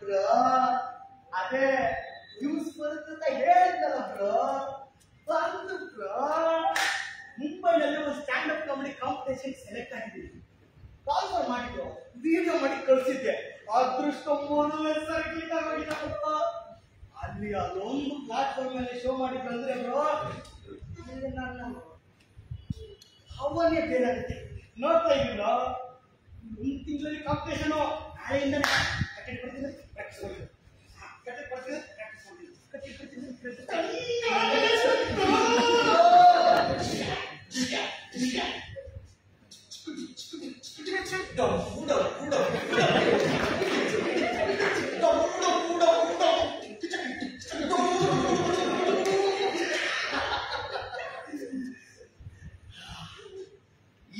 Bro ಅದೇ news ಬರುತ್ತ ಹೇಳಿದ್ನಲ್ಲ ಬ್ರೋ ಬಂದು ಬ್ರೋ ಮುಂಬೈನಲ್ಲಿ ಒಂದು stand up comedy competition select ಆಗಿದ್ದೀನಿ. ಕಾಲ್ ಮಾಡಿದ್ರು, ವಿಡಿಯೋ ಮಾಡಿ ಕಳಿಸಿದ್ದೆ. ಅದೃಷ್ಟ ಅಲ್ಲಿ ಅದೊಂದು ಪ್ಲಾಟ್ಫಾರ್ಮ್ ಮೇಲೆ ಶೋ ಮಾಡಿದ್ರು ಅಂದ್ರೆ ಬ್ರೋ ನಾನು ಹವನೇ ಬೇರೆ ಆಗುತ್ತೆ. ನೋಡ್ತಾ ಇದ್ದೀರ ಒಂದು ತಿಂಗಳಲ್ಲಿ ಕಾಂಪಿಟೇಷನ್ ನಾಳೆಯಿಂದನೇ ಕಟ್ಟೆ ಬರ್ತೀನಿ ಪ್ರಾಕ್ಟೀಸ್ ಮಾಡಿ ಕಟ್ಟೆ ಬರ್ತೀನಿ ಪ್ರಾಕ್ಟೀಸ್ ಮಾಡಿ ಕಟ್ಟೆ ಬರ್ತೀನಿ.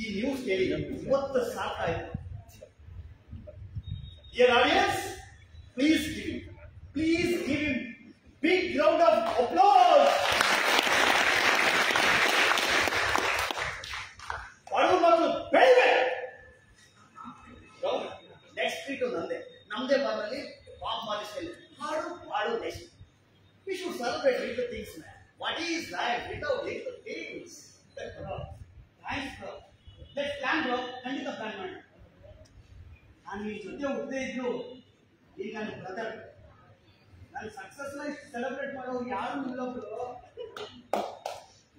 ಈ ನ್ಯೂಸ್ ಕೇಳಿ ಇವತ್ತು ಸಾಕಾಯ್ತು. Dear audience, please give him big round of applause. ಬಡವರು ಮಕ್ಕಳು ಬೆಳಿಬೇಕು. ನೆಕ್ಸ್ಟ್ ವೀಕ್ ನಮ್ದೇ ಬಾರಲ್ಲಿ ಬಾಂಬ್ ಮಾಲಿಸ್ಟಲ್ಲಿ ಹಾಡು next. We should celebrate little things, man. What is life without little things? Thanks, bro. Let's plan, bro. ಖಂಡಿತ plan ಮಾಡೋಣ. ನಾನು ಈ ಜೊತೆ ಹುಟ್ಟದೇ ಇದ್ದು ಈಗ ನನ್ನ ಬ್ರದರ್ ನನ್ನ ಸಕ್ಸಸ್ ಲೈಫ್ ಸೆಲೆಬ್ರೇಟ್ ಮಾಡೋರು ಯಾರು ಇಲ್ಲ ಬ್ರೋ.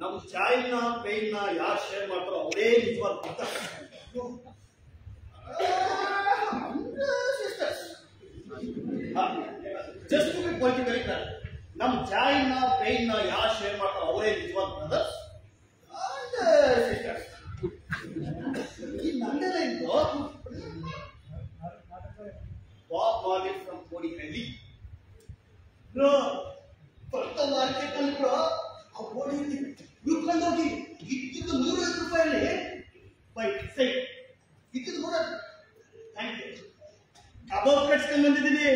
ನಮ್ಮ ಜಾಯ್ನ ಪೇನ್ನ ಯಾರು ಶೇರ್ ಮಾಡ್ತಾರೋ ಅವರೇ ನಿಜವಾದ just to be politically correct. ನಮ್ಮ ಜಾಯ್ನ ಪೇನ್ನ ಯಾರು ಶೇರ್ ಮಾಡ್ತಾರೋ ಅವರೇ ನಿಜವಾದ ಬ್ರದರ್ಸ್ ಅಂಡ್ ಸಿಸ್ಟರ್ಸ್. ಈ ನಂದೆಲ್ಲ ಇದ್ದು Bob Marley from Kodipalli. Bro, first market ಅಲ್ಲಿ bro, ಆ ಓಡಿಲಿ ಹುಡುಕೊಂಡು ಹೋಗಿ ಇದ್ದಿದ್ದು 150 ರೂಪಾಯಲ್ಲಿ ಬೈ ಸೈ ಇದ್ದಿದ್ದು 100. Thank you. ಕಬಾಬ್ ಕಟ್ಸ್ಕೊಂಡು ಬಂದಿದ್ದೀನಿ.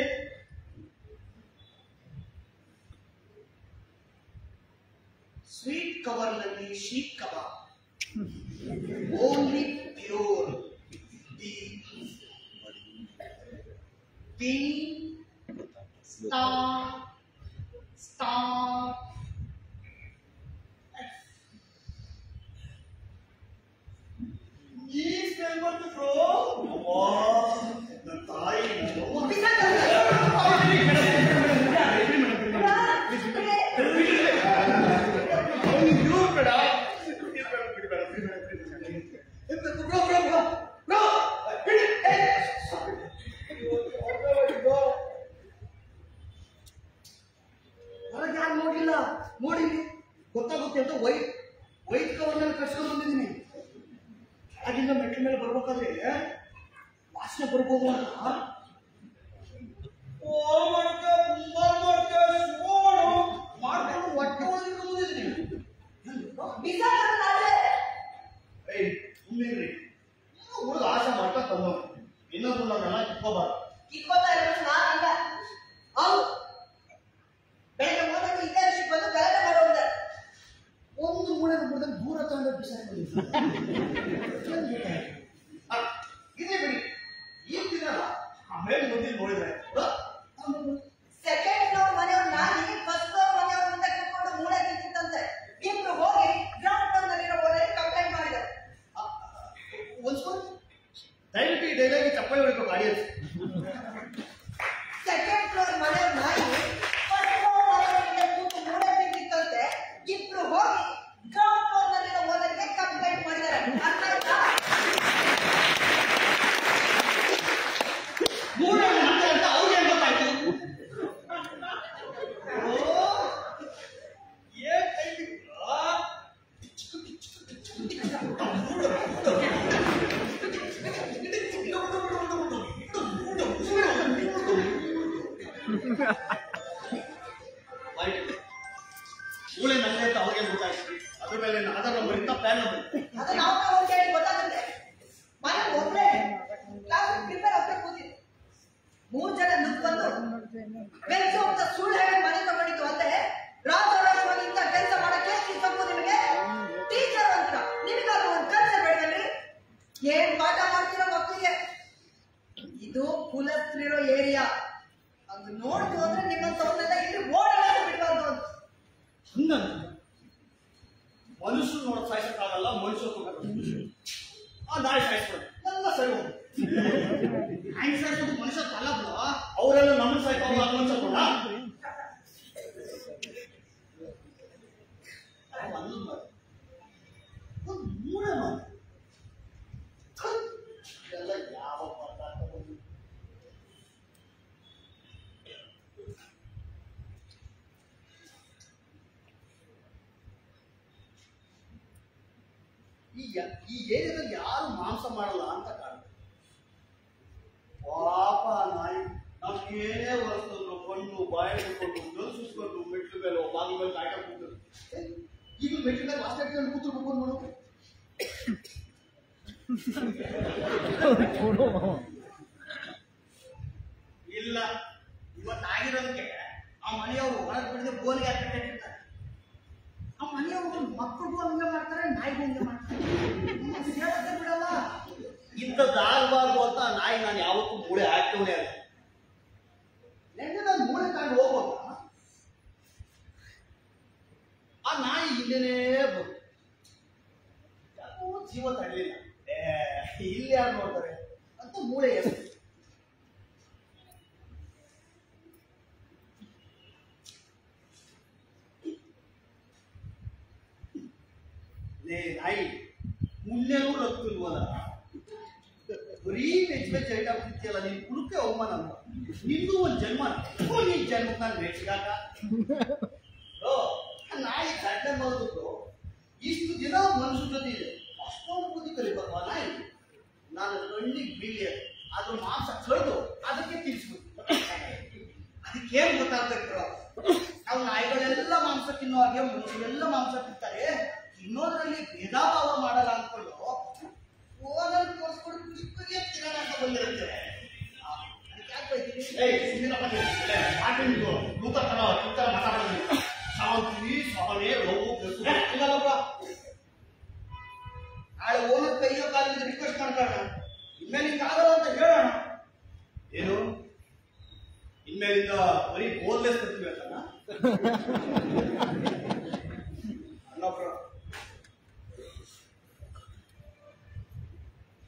ಸ್ವೀಟ್ ಕವರ್ ನಲ್ಲಿ seekh kebab, only pure stop. Yes, member to bro. Oh, the Thai. ನೋಡಿ ಗೊತ್ತಾಗುತ್ತೆ ಅಂತ ವೈಟ್ ಕವರ್ ನಲ್ಲಿ ಕಟ್ಸ್ಕೊಂಡು ಬಂದಿದ್ದೀನಿ. ಆಗಿಂದ ಮೆಟ್ಲ ಮೇಲೆ ಬರ್ಬೇಕಾದ್ರೆ ವಾಸನೆ ಬರ್ಬೋದು ಅಂತ ಮಾಡ್ಕೊಂಡು ಹೊಟ್ಟೆ ಒಳಗೆ ಬಂದಿದ್ದೀನಿ. ಹುಡುಗ ಆಸೆ ಮಾಡ್ತಾ ತಂದ ಇನ್ನೊಂದು ನನ್ನ ಕಿತ್ಕೋಬಾರ್ದು. ಕಿತ್ಕೋತಾ ಇರೋದು ನಾನಲ್ಲ, ಅವ್ರು ಬೆಳಗ್ಗೆ ಹೋದಾಗ ಇಂಟರ್ನ್ಶಿಪ್ ಬಂದು ಗಲಾಟೆ ಮಾಡೋದ ಒಂದು ಮೂಳೆ ಬಿಡದಲ್ಲಿ ದೂರ ತಗೊಂಡು ಬಿಸಾಡಿ ಇದೇ ಬಿಡಿ. ಏನ್ ತಿನ್ನಲ್ಲ ಆಮೇಲೆ ಮುಂದೆ ನೋಡಿದ್ರೆ ಸೆಕೆಂಡ್ ಫ್ಲೋರ್ ಮನೆಯವ್ರು ನಾನಿ ಫಸ್ಟ್ ಫ್ಲೋರ್ ಮನೆಯವ್ರಿಂದ ಕಿತ್ಕೊಂಡು ಮೂಳೆ ತಿಂತಿತ್ತಂತೆ. ಇಬ್ರು ಹೋಗಿ ಗ್ರೌಂಡ್ ಫ್ಲೋರ್ ನಲ್ಲಿರೋ ಓನರ್ಗೆ ಕಂಪ್ಲೇಂಟ್ ಮಾಡಿದ್ರು. ದಯವಿಟ್ಟು ಈ ಡೈಲಾಗಿ ಚಪ್ಪಾಳೆ ಹೊಡಿಬೇಕು ಆಡಿಯನ್ಸ್. ಸೆಕೆಂಡ್ ಫ್ಲೋರ್ ಮನೆಯವ್ರು ನಾಯಿ ಇಬ್ರು ಹೋಗಿ ಗ್ರೌಂಡ್ ಫ್ಲೋರ್ ನಲ್ಲಿರೋ ಓನರ್ಗೆ ಕಂಪ್ಲೇಂಟ್ ಮಾಡಿದ್ದಾರೆ. ಅಂತ ಅವ್ರಿಗೆ ಏನ್ ಗೊತ್ತಾಯ್ತು? ಮೂಳೆ ನಂಗೆ ಅಂತ ಅವ್ರಿಗೆ ಗೊತ್ತಾಯ್ತು. ಅದ್ರ ಮೇಲೆ ಆಧಾರ್ ನಂಬರ್ ಇಂತ ಪ್ಲಾನ್ ನಂಬರ್ ಅದು ನಾವು ಗೊತ್ತಾಗುತ್ತೆ. ಮನೆ ಒಬ್ಬರೇ ಕ್ಲಾಸ್ ಪ್ರಿಪೇರ್ ಆಗ್ತಾ ಕೂತಿದ್ರು. 3 ಜನ ನುಗ್ಗ್ ಬಂದು ಕೆಲಸ ಅಂತ ಸುಳ್ಳು ಹೇಳಿ ಮನೆ ತಗೊಂಡಿದ್ದು ಅಲ್ಲೇ ರಾಜರಾಜವಾಗಿ ಇಂಥ ಕೆಲಸ ಮಾಡಕ್ಕೆ ಸಿಕ್ಕು ನಿಮಗೆ ಟೀಚರ್ ಅಂತ ನಿಮಗಾದ್ರೂ ಒಂದು ಕಲ್ಸೆ ಬೇಡಲ್ರಿ. ಏನ್ ಪಾಠ ಮಾಡ್ತಿರೋ ಮಕ್ಕಳಿಗೆ? ಇದು ಕುಲಸ್ತ್ರಿರೋ ಏರಿಯಾ. ಹಂಗ ನೋಡ್ತು ಅಂದ್ರೆ ನಿಮ್ಮಂತವನ್ನೆಲ್ಲ ಇಲ್ಲಿ ಓಡಾಡೋದು ಬಿಡಬಾರ್ದು ಅಂತ. ಹಂಗ ಮನುಷ್ಯರು ನೋಡೋದು ಸಾಯಿಸಕ್ಕಾಗಲ್ಲ, ಮನುಷ್ಯರು ನಾಯಿ ಸಾಯಿಸ್ಬೋದು ಎಲ್ಲ ಸರಿ ಹೋಗಿ ನಾಯಿ ಸಾಯಿಸೋದು ಮನುಷ್ಯ ಕಲಬ್ಲ ಅವರೆಲ್ಲ ನಮ್ಮನ್ನು ಸಾಯ್ತಾವಲ್ಲ ಮನುಷ್ಯ ಕೂಡ ಒಂದು ಮೂಳೆ ಮಾಡ ಇದೆಲ್ಲ ಯಾವ ಪದಾರ್ಥ ಬಂದು ಈ ಏರಿಯಾದಲ್ಲಿ ಯಾರು ಮಾಂಸ ಮಾಡಲ್ಲ ಅಂತ ಕಾರಣ. ಪಾಪ ನಾಯಿ ನಮ್ಗೆ ಏನೇ ಹೊರಸ್ತಂದ್ರು ಕಣ್ಣು ಬಾಯಿ ಹಿಡ್ಕೊಂಡು ಗಲ್ಸಿಸ್ಕೊಂಡು ಮೆಟ್ಲು ಮೇಲೆ ಬಾಗಿಲು ಮೇಲೆ ಕಾಯ್ಕೊಂಡು ಕೂತರು. ಈಗ ಮೆಟ್ಲು ಮೇಲೆ ವಾಸನೆ ಕೂತ್ರು ನೋಡು. ಇಲ್ಲ ಇವತ್ತಾಗಿರೋದಕ್ಕೆ ಆ ಮನೆಯವರು ಹೊರಗೆ ಬಿಡದೆ ಬೋಲಿಗೆ ಹಾಕಿರ್ತಾರೆ. ಆ ಮನೆಯವರು ಮಕ್ಕಳಿಗೂ ಹಂಗೆ ಮಾಡ್ತಾರೆ, ನಾಯಿಗೂ ಹಂಗೆ ಮಾಡ್ತಾರೆ. ಬಿಡಲ್ಲ ಇಂಥದ್ದಾಗಬಾರ್ದು ಅಂತ ನಾಯಿ ನಾನು ಯಾವತ್ತೂ ಮೂಳೆ ಹಾಕ್ತವನೇ ಅಲ್ಲ. ನೆನ್ನೆ ನಾನು ಮೂಳೆ ತಗೊಂಡು ಹೋಗೋದ ಆ ನಾಯಿ ಹಿಂದೆನೇ ಬಂದು ಯಾಕೋ ಜೀವ ತಡಲಿಲ್ಲ. ಇಲ್ಲಿ ಯಾರು ನೋಡ್ತಾರೆ ಅಂತ ಮೂಳೆ ಎಷ್ಟು ನಾಯಿ ಮುಂದೆನೂ ರಕ್ತಿಲ್ವಲ್ಲ, ಬರೀ ವೆಜ್ ಐಟಮ್ ತಿಂತಿಯಲ್ಲ, ನೀನ್ ಕುಡುಕೆ ಅವಮಾನ ಅಲ್ಲ. ನಿಂದು ಒಂದು ಜನ್ಮ ನೀನ್ ಜನ್ಮಕ್ಕೆ ನಾನು ಮೆಚ್ಚಿಗಾಕ ನಾಯಿ ಗಡ್ಡೆ ಮಾಡೋದು ಇಷ್ಟು ದಿನ ಮನುಷ್ಯ ಜೊತೆ ಇದೆ, ಅಷ್ಟೊಂದು ಬುದ್ಧಿ ಕಲಿಬಲ್ವಾ ನಾಯಿ? ನಾನು ಕಣ್ಣಿಗೆ ಬೀಳಿ ಅದ್ರ ಮಾಂಸ ಕಳೆದು ಅದಕ್ಕೆ ತಿನ್ಸ್ಬಿಟ್ಟು ಅದಕ್ಕೇನು ಗೊತ್ತಾಗ್ತಿರ್ತಾರ ನಾವು ನಾಯಿಗಳೆಲ್ಲ ಮಾಂಸ ತಿನ್ನೋ ಹಾಗೆ ಮನುಷ್ಯರೆಲ್ಲ ಮಾಂಸ ತಿಂತಾರೆ, ತಿನ್ನೋದ್ರಲ್ಲಿ ಭೇದ ಭಾವ ಮಾಡಲ್ಲ ಅನ್ಕೊಂಡು ಓದಲ್ಲಿ ತೋರಿಸ್ಕೊಂಡು ಪುಸ್ತಕಿಗೆ ತಿನ್ನೋಣ ಅಂತ ಬಂದಿರುತ್ತೆ. ನಾಳೆ ಓನರ್ ಕೈಯೋ ಕಾಲಿಂದ ರಿಕ್ವೆಸ್ಟ್ ಮಾಡ್ಕೊಳ್ಳೋಣ, ಇನ್ಮೇಲೆ ಹಿಂಗೆ ಆಗಲ್ಲ ಅಂತ ಹೇಳೋಣ. ಏನು ಇನ್ಮೇಲಿಂದ ಬರೀ ಬೋರ್ಲೆಸ್ ಬರ್ತೀವಿ ಅಂತಲ್ಲ ಅಲ್ಲಪ್ಪ.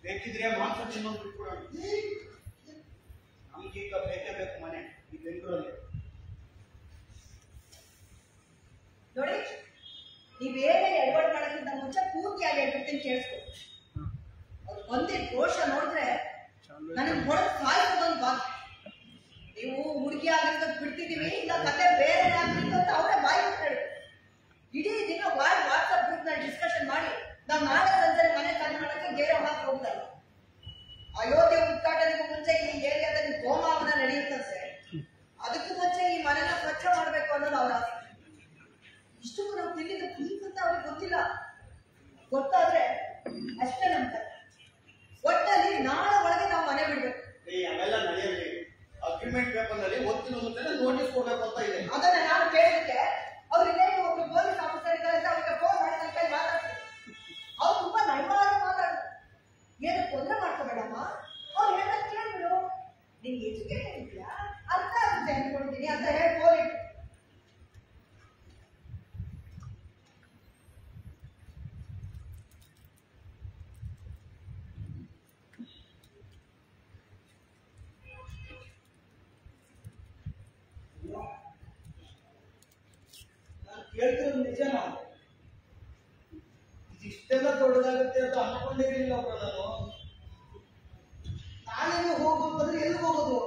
ಬೇಕಿದ್ರೆ ಮಾಂಸ ತಿನ್ನೋದು ಬಿಟ್ಕೊಡೋಣ. ನಮ್ಗೀಗ ಬೇಕೇ ಬೇಕು ಮನೆ ಈ ಬೆಂಗಳೂರಲ್ಲಿ. ನೋಡಿ, ನೀವೇನೇ ಎಡವಟ್ ಮಾಡೋಕ್ಕಿಂತ ಮುಂಚೆ ಪೂರ್ತಿಯಾಗಿ ಹೇಳ್ಬಿಡ್ತೀನಿ, ಕೇಳಿಸ್ಕೊ. ಅವ್ರು ಬಂದಿದ್ದ ರೋಷ ನೋಡಿದ್ರೆ ನನಗೆ ಹೊಡೆದು ಸಾಯಿಸೋದೊಂದು ಬಾಕಿ. ನೀವು ಹುಡುಗಿ ಆಗಿರೋದು ಬಿಡ್ತಿದ್ದೀವಿ, ಇಲ್ಲ ಕತೆ ಬೇರೆ ಆಗ್ತಿತ್ತು ಅಂತ ಅವರೇ ಬಾಯಿ ಹೇಳಿ ಇಡೀ ದಿನ ವಾಟ್ಸಪ್ ಗ್ರೂಪ್ ನಲ್ಲಿ ಡಿಸ್ಕಷನ್ ಮಾಡಿ ನಾವು ನಾಳೆ ಸಂಜೆ ಮನೆ ಖಾಲಿ ಮಾಡೋಕ್ಕೆ ಗೇರೆ ಹಾಕಿ ಹೋಗ್ತಾರೆ. ಅಯೋಧ್ಯೆ ಉದ್ಘಾಟನೆಗೂ ಮುಂಚೆ ಈ ಏರಿಯಾದಲ್ಲಿ ಹೋಮವನ ನಡೆಯುತ್ತೆ, ಅದಕ್ಕೂ ಮುಂಚೆ ಈ ಮನೆನ ಸ್ವಚ್ಛ ಮಾಡಬೇಕು ಅನ್ನೋದು ಅವರ ಆಸೆ. ಇಷ್ಟು ನಾವು ತಿಂದಿದ್ದು ಪ್ಲೀಸ್ ಅಂತ ಅವ್ರಿಗೆ ಗೊತ್ತಿಲ್ಲ, ಗೊತ್ತಾದ್ರೆ ಅಷ್ಟೇ ನಂಬ್ತಾರೆ. ಒಟ್ಟಲ್ಲಿ ನಾಳೆ ಒಳಗೆ ನಾವು ಮನೆ ಬಿಡ್ಬೇಕು. ಅವೆಲ್ಲ ನಡೆಯಲಿ, ಅಗ್ರಿಮೆಂಟ್ ಪೇಪರ್ ನಲ್ಲಿ ಒತ್ತಿನ ಮುಂಚೆ ನೋಟಿಸ್ ಕೊಡ್ಬೇಕು ಅಂತ ಇದೆ. ಅದನ್ನ ನಾನು ಕೇಳಿದ್ದೆ, ಅವ್ರಿಗೆ ಒಬ್ಬ ಪೊಲೀಸ್ ಆಫೀಸರ್ ಇದ್ದಾರೆ ಅಂತ ಅವ್ರಿಗೆ ಫೋನ್ ಮಾಡಿ ನನ್ನ ಕೈ ಮಾತಾಡ್ತಾರೆ. ಅವ್ರು ತುಂಬಾ ನಯವಾಗಿ ಮಾತಾಡಿದ್ರು, ಏನು ತೊಂದರೆ ಮಾಡ್ಕೋಬೇಡಮ್ಮ, ಅವ್ರು ಹೇಳೋದು ಕೇಳ್ಬಿಡು, ನಿಮ್ಗೆ ಎಜುಕೇಟೆಡ್ ಇದೆಯಾ, ಅರ್ಥ ಆಗುತ್ತೆ ಅನ್ಕೊಂಡಿದ್ದೀನಿ ಅಂತ ಹೇಳಿ ಫೋನ್ ಇಟ್ಟು ಹೇಳ್ತಿರೋದು ನಿಜನಾ? ಇದಿಷ್ಟೆಲ್ಲ ದೊಡ್ಡದಾಗುತ್ತೆ ಅಂತ ಅನ್ಕೊಂಡಿರಲಿಲ್ಲ ನಾನು. ನಾಳೆನೇ ಹೋಗೋದು ಅಂದ್ರೆ ಎಲ್ಲಿ ಹೋಗೋದು?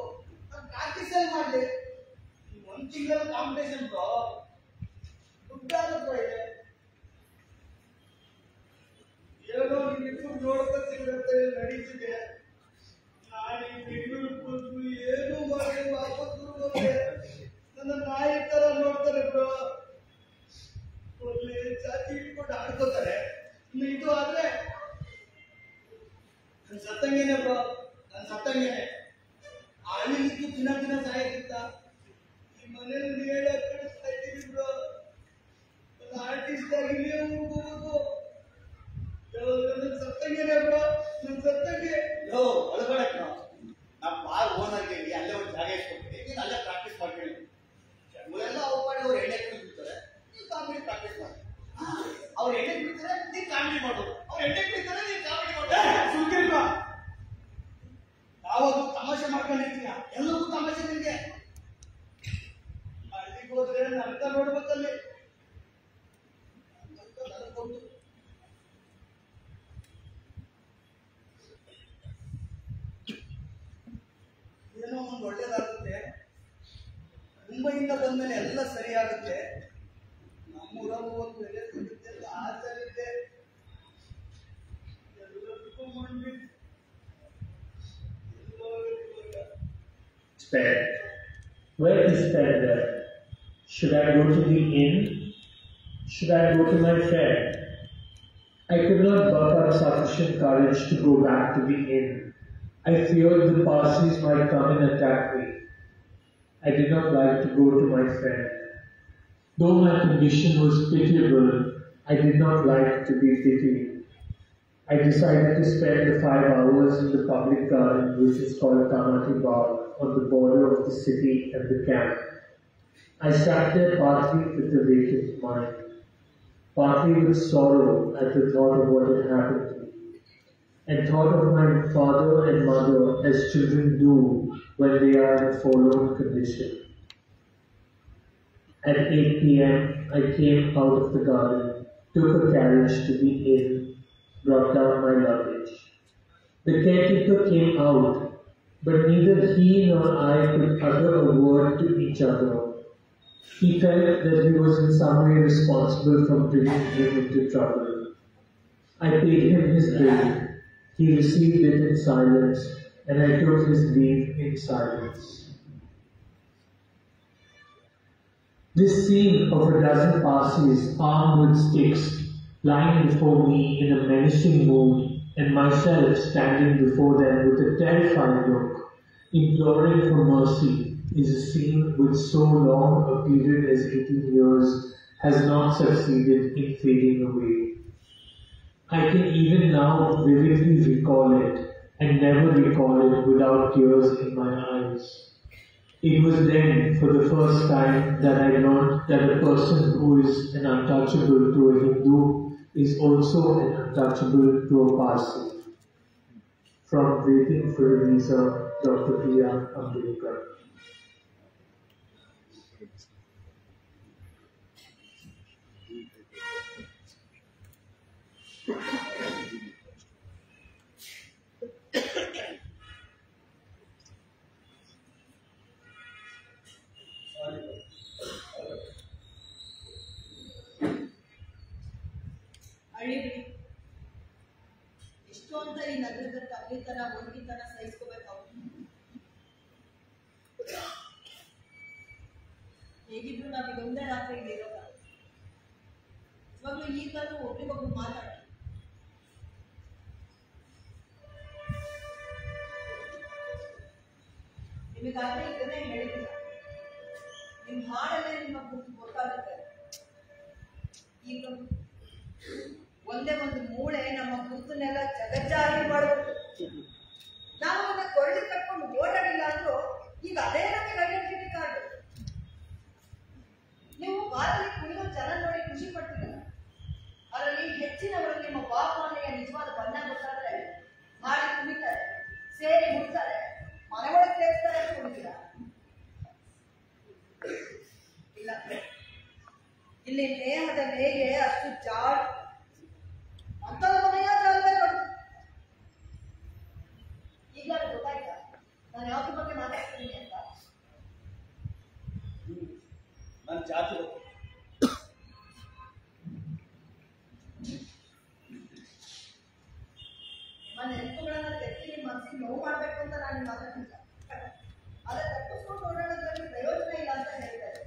ನಾನು ಪ್ರಾಕ್ಟೀಸ್ ಅಲ್ಲಿ ಮಾಡ್ಲಿ, ಒಂದ್ ತಿಂಗಳ ಕಾಂಪಿಟೇಷನ್ ದುಡ್ಡಾಗಪ್ಪ ಇದೆ. ಏನೋ ನಿಮ್ಮಿಬ್ಬರು ನೋಡ್ಕೊತಿರುತ್ತೆ ನಡೀತಿದೆ. ನಾಳೆ ಬೆಂಗಳೂರು ಬಂದು ಏನು ಮಾಡಿ ವಾಪಸ್ ಹೋಗೋದೆ ನನ್ನ ನಾಯಿ ತರ ನೋಡ್ತಾರೆ ಬ್ರೋ. ಒಳ್ಳೆ ಜಾತಿ ಇಟ್ಕೊಂಡು ಆಡ್ಕೋತಾರೆ. ಇದು ಆದ್ರೆ ನನ್ ಸತ್ತಂಗೇನೆ ಬ್ರೋ, ನನ್ ಸತ್ತಂಗೇನೆ. ಹಳ್ಳಿಲಿದ್ದು ದಿನ ಸಾಯಕ್ಕಿತ್ತ ಈ ಮನೇಲಿ ಹೇಳಕ್ ಕಳಿಸ್ತಾ ಇದ್ದೀವಿ ಬ್ರೋ. ಒಂದು ಆರ್ಟಿಸ್ಟ್ ಆಗಿ ನೀವು ಹೋಗೋದು ನನ್ ಸತ್ತಂಗೇನೆ ಬ್ರೋ, ನನ್ ಸತ್ತಂಗೆ. ಒಳಗಡೆ ನಮ್ಮ ಬಾರ್ ಓನರ್ಗೆ ಅಲ್ಲೇ ಒಂದು ಜಾಗ ಇಟ್ಕೊಡ್ತೀನಿ, ಅಲ್ಲೇ ಎಲ್ಲವೂ ತಮಾಷೆ ನಿಮಗೆ. ಹಳ್ಳಿಗೆ ಹೋದ್ರೆ ನರ್ಕ ನೋಡ್ಬೇಕಲ್ಲಿ. ಏನೋ ಒಂದು ಒಳ್ಳೇದಾಗುತ್ತೆ. ಮುಂಬೈಯಿಂದ ಬಂದ್ಮೇಲೆ ಎಲ್ಲ ಸರಿಯಾಗುತ್ತೆ. ನಮ್ಮೂರಲ್ಲಿ ಒಂದು ಬೆಲೆ ಸಿಗುತ್ತೆ, ಆಚರಿದೆ ಎಲ್ಲದಕ್ಕೂ ಮಾಡ್ಬೇಕು. Spare. Where is spare there? Should I go to the inn? Should I go to my friend? I could not work up sufficient courage to go back to the inn. I feared the Parsis might come and attack me. I did not like to go to my friend. Though my condition was pitiable, I did not like to be pitied. I decided to spend the 5 hours in the public garden, which is called Kamati Bagh, on the border of the city and the camp. I sat there partly with a vacant mind, partly with sorrow at the thought of what had happened to me, and thought of my father and mother as children do when they are in a forlorn condition. At 8 p.m., I came out of the garden, took a carriage to the inn, brought down my luggage. The caretaker came out, but neither he nor I could utter a word to each other. He felt that he was in some way responsible for bringing him into trouble. I paid him his bill. He received it in silence, and I took his leave in silence. This scene of a dozen Parsis armed with sticks lying before me in a menacing mood, and myself standing before them with a terrified look, imploring for mercy, is a scene which so long a period as 18 years has not succeeded in fading away. I can even now vividly recall it, and never recall it without tears in my eyes. It was then, for the first time, that I learned that a person who is an untouchable to a Hindu is also an untouchable to a Parsi. From Waiting for Elisa, Dr. Priya Ambedkar. ಅಳಿರಿ ಎಷ್ಟು ಅಂತ ಈ ನಗರದ ತಬ್ಲಿತನ ಒಂಟಿತನ ಸಹಿಸ್ಕೋಬೇಕಾವು. ಹೇಗಿದ್ರು ನಾವು ಇದೊಂದೇ ರಾತ್ರಿ ಇಲ್ಲಿ ಇರೋಲ್ಲ. ಇವಾಗಲೂ ಈಗಲೂ ಒಬ್ರಿಗೊಬ್ರು ಮಾತಾಡಿ. ನಿಮಗಾದ್ರೆ ಇದನ್ನೇ ಹೇಳಿಲ್ಲ. ನಿಮ್ಮ ಹಾಡಲ್ಲೇ ನಿಮ್ಮ ಗೊತ್ತಾಗುತ್ತೆ. ಈಗ ಒಂದೇ ಒಂದು ಮೂಳೆ ನಮ್ಮ ಗುರುತನ್ನೆಲ್ಲ ಜಗಜ್ಜಾಹೀರ್ ಮಾಡಬೇಕು. ನಾವು ಅದನ್ನ ಕೊಳ್ಳಿ ಕಟ್ಕೊಂಡು ಓಡಾಡಿಲ್ಲ ಅಂದ್ರೂ ಈಗ ಅದೇ ನಮಗೆ ಐಡೆಂಟಿಟಿ ಕಾರ್ಡ್. ನೀವು ಬಾರಲ್ಲಿ ಕುಣಿಯೋ ಜನ ನೋಡಿ ಖುಷಿ ಪಡ್ತೀರ. ಅದರಲ್ಲಿ ಹೆಚ್ಚಿನವರು ನಿಮ್ಮ ಬಾಪನೆಯ ನಿಜವಾದ ಬಣ್ಣ ಗೊತ್ತಾದ್ರೆ ಮಾಡಿ ಕುಣಿತಾರೆ, ಸೇರಿ ಮುಡ್ತಾರೆ, ಮನೆ ಒಳಗೆ ಸೇರಿಸ್ತಾರೆ ಅಂತ ಕುಣಿತೀರ. ಇಲ್ಲ, ಇಲ್ಲಿ ನೇಹದ ನೇಗೆ ಅಷ್ಟು ಜಾಡ್ ಅಂತ ಮನೆಯ ಜಾಗಗಳು. ಈಗ ಗೊತ್ತಾಯ್ತಾ ನಾನು ಯಾವ್ದ್ರ ಬಗ್ಗೆ ಮಾತಾಡ್ತೀನಿ ಅಂತ? ನನ್ನ ಜಾತಿ ನಿಮ್ಮ ನೆನಪುಗಳನ್ನ ತೆಗೆದು ನಿಮ್ಮ ಮನಸ್ಸಿಗೆ ನೋವು ಮಾಡ್ಬೇಕು ಅಂತ ನಾನು ಮಾತಾಡ್ತಿಲ್ಲ. ಅದೇ ತಪ್ಪಿಸ್ಕೊಂಡು ಓಡಾಡೋದ್ರಲ್ಲಿ ಪ್ರಯೋಜನ ಇಲ್ಲ ಅಂತ ಹೇಳ್ತಾರೆ.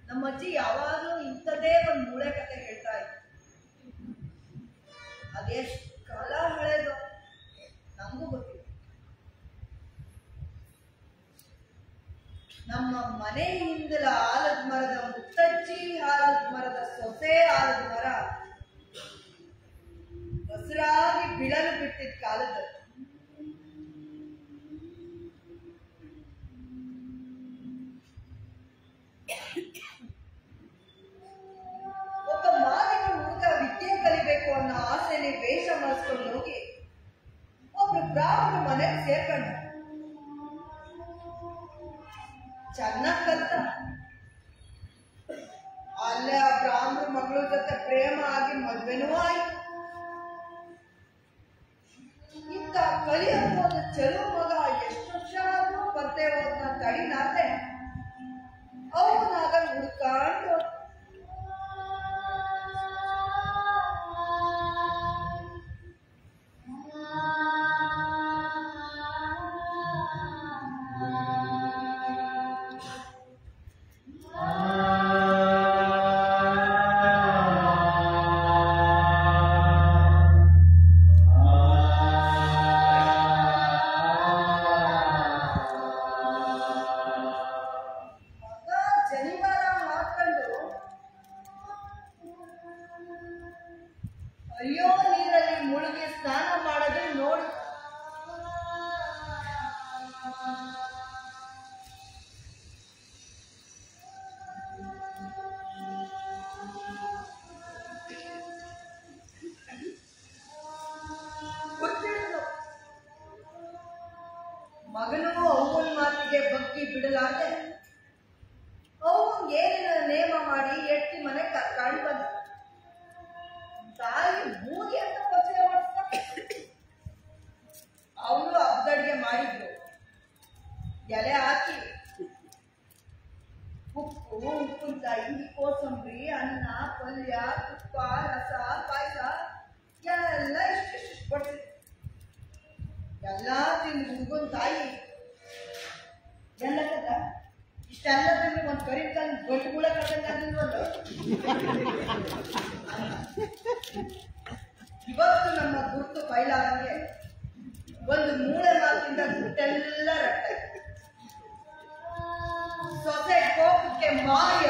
ನಮ್ಮ ಅಜ್ಜಿ ಯಾವಾಗಲೂ ಇಂಥದ್ದೇ ಒಂದು ಮೂಳೆ ಕತೆ ಹೇಳ್ತಾ ಇತ್ತು. ಅದೆಷ್ಟು ಕಾಲ ಹಳೇದು ನಮಗೂ ಗೊತ್ತಿಲ್ಲ. ನಮ್ಮ ಮನೆ ಹಿಂದಲ ಆಲದ ಮರದ ಮುತ್ತಜ್ಜಿ ಆಲದ ಮರದ ಸೊಸೆ ಆಲದ ಮರ ಹಸಿರಾಗಿ ಬಿಳಲು ಬಿಟ್ಟಿದ್ದ ಕಾಲದಲ್ಲಿ ಮನೆ ಕರ್ಕೊಂಡು ಬಂದ ತಾಯಿ ಮೂಗಿ ಅಂತ ಪರಿಚಯ ಮಾಡಿಸ್ತಾ ಅವರು ಹಬ್ಬದಡಿಗೆ ಮಾಡಿದ್ರು. ಎಲೆ ಹಾಕಿ ಉಪ್ಪು ಉಪ್ಪಿನಕಾಯಿ ಕೋಸಂಬರಿ ಅನ್ನ ಪಲ್ಯ ತುಪ್ಪ ರಸ ಪಾಯಸ ಎಲ್ಲ ಇಷ್ಟಿಷ್ಟು ಕೊಡ್ತಿದ್ರು. ಎಲ್ಲ ತಿಂದು ಹುಡುಗನ ತಾಯಿ ಎಲ್ಲ ಕದ ಇಷ್ಟೆಲ್ಲ ತಿಂದ್ರೆ ಒಂದು ಕರಿಕಾಲ ಗಟ್ಟುಗಳ ಕಟ್ಟಂಗಾಗಿಲ್ವಲ್ಲ. ಇವತ್ತು ನಮ್ಮ ಗುರುತು ಬಯಲಾದಂಗೆ ಒಂದು ಮೂಳೆ ಮಾತಿಂದ ಗುಟ್ಟೆಲ್ಲ ರಟ್ಟ. ಸೊಸೆ ಕೋಪಕ್ಕೆ ಮಾಯ.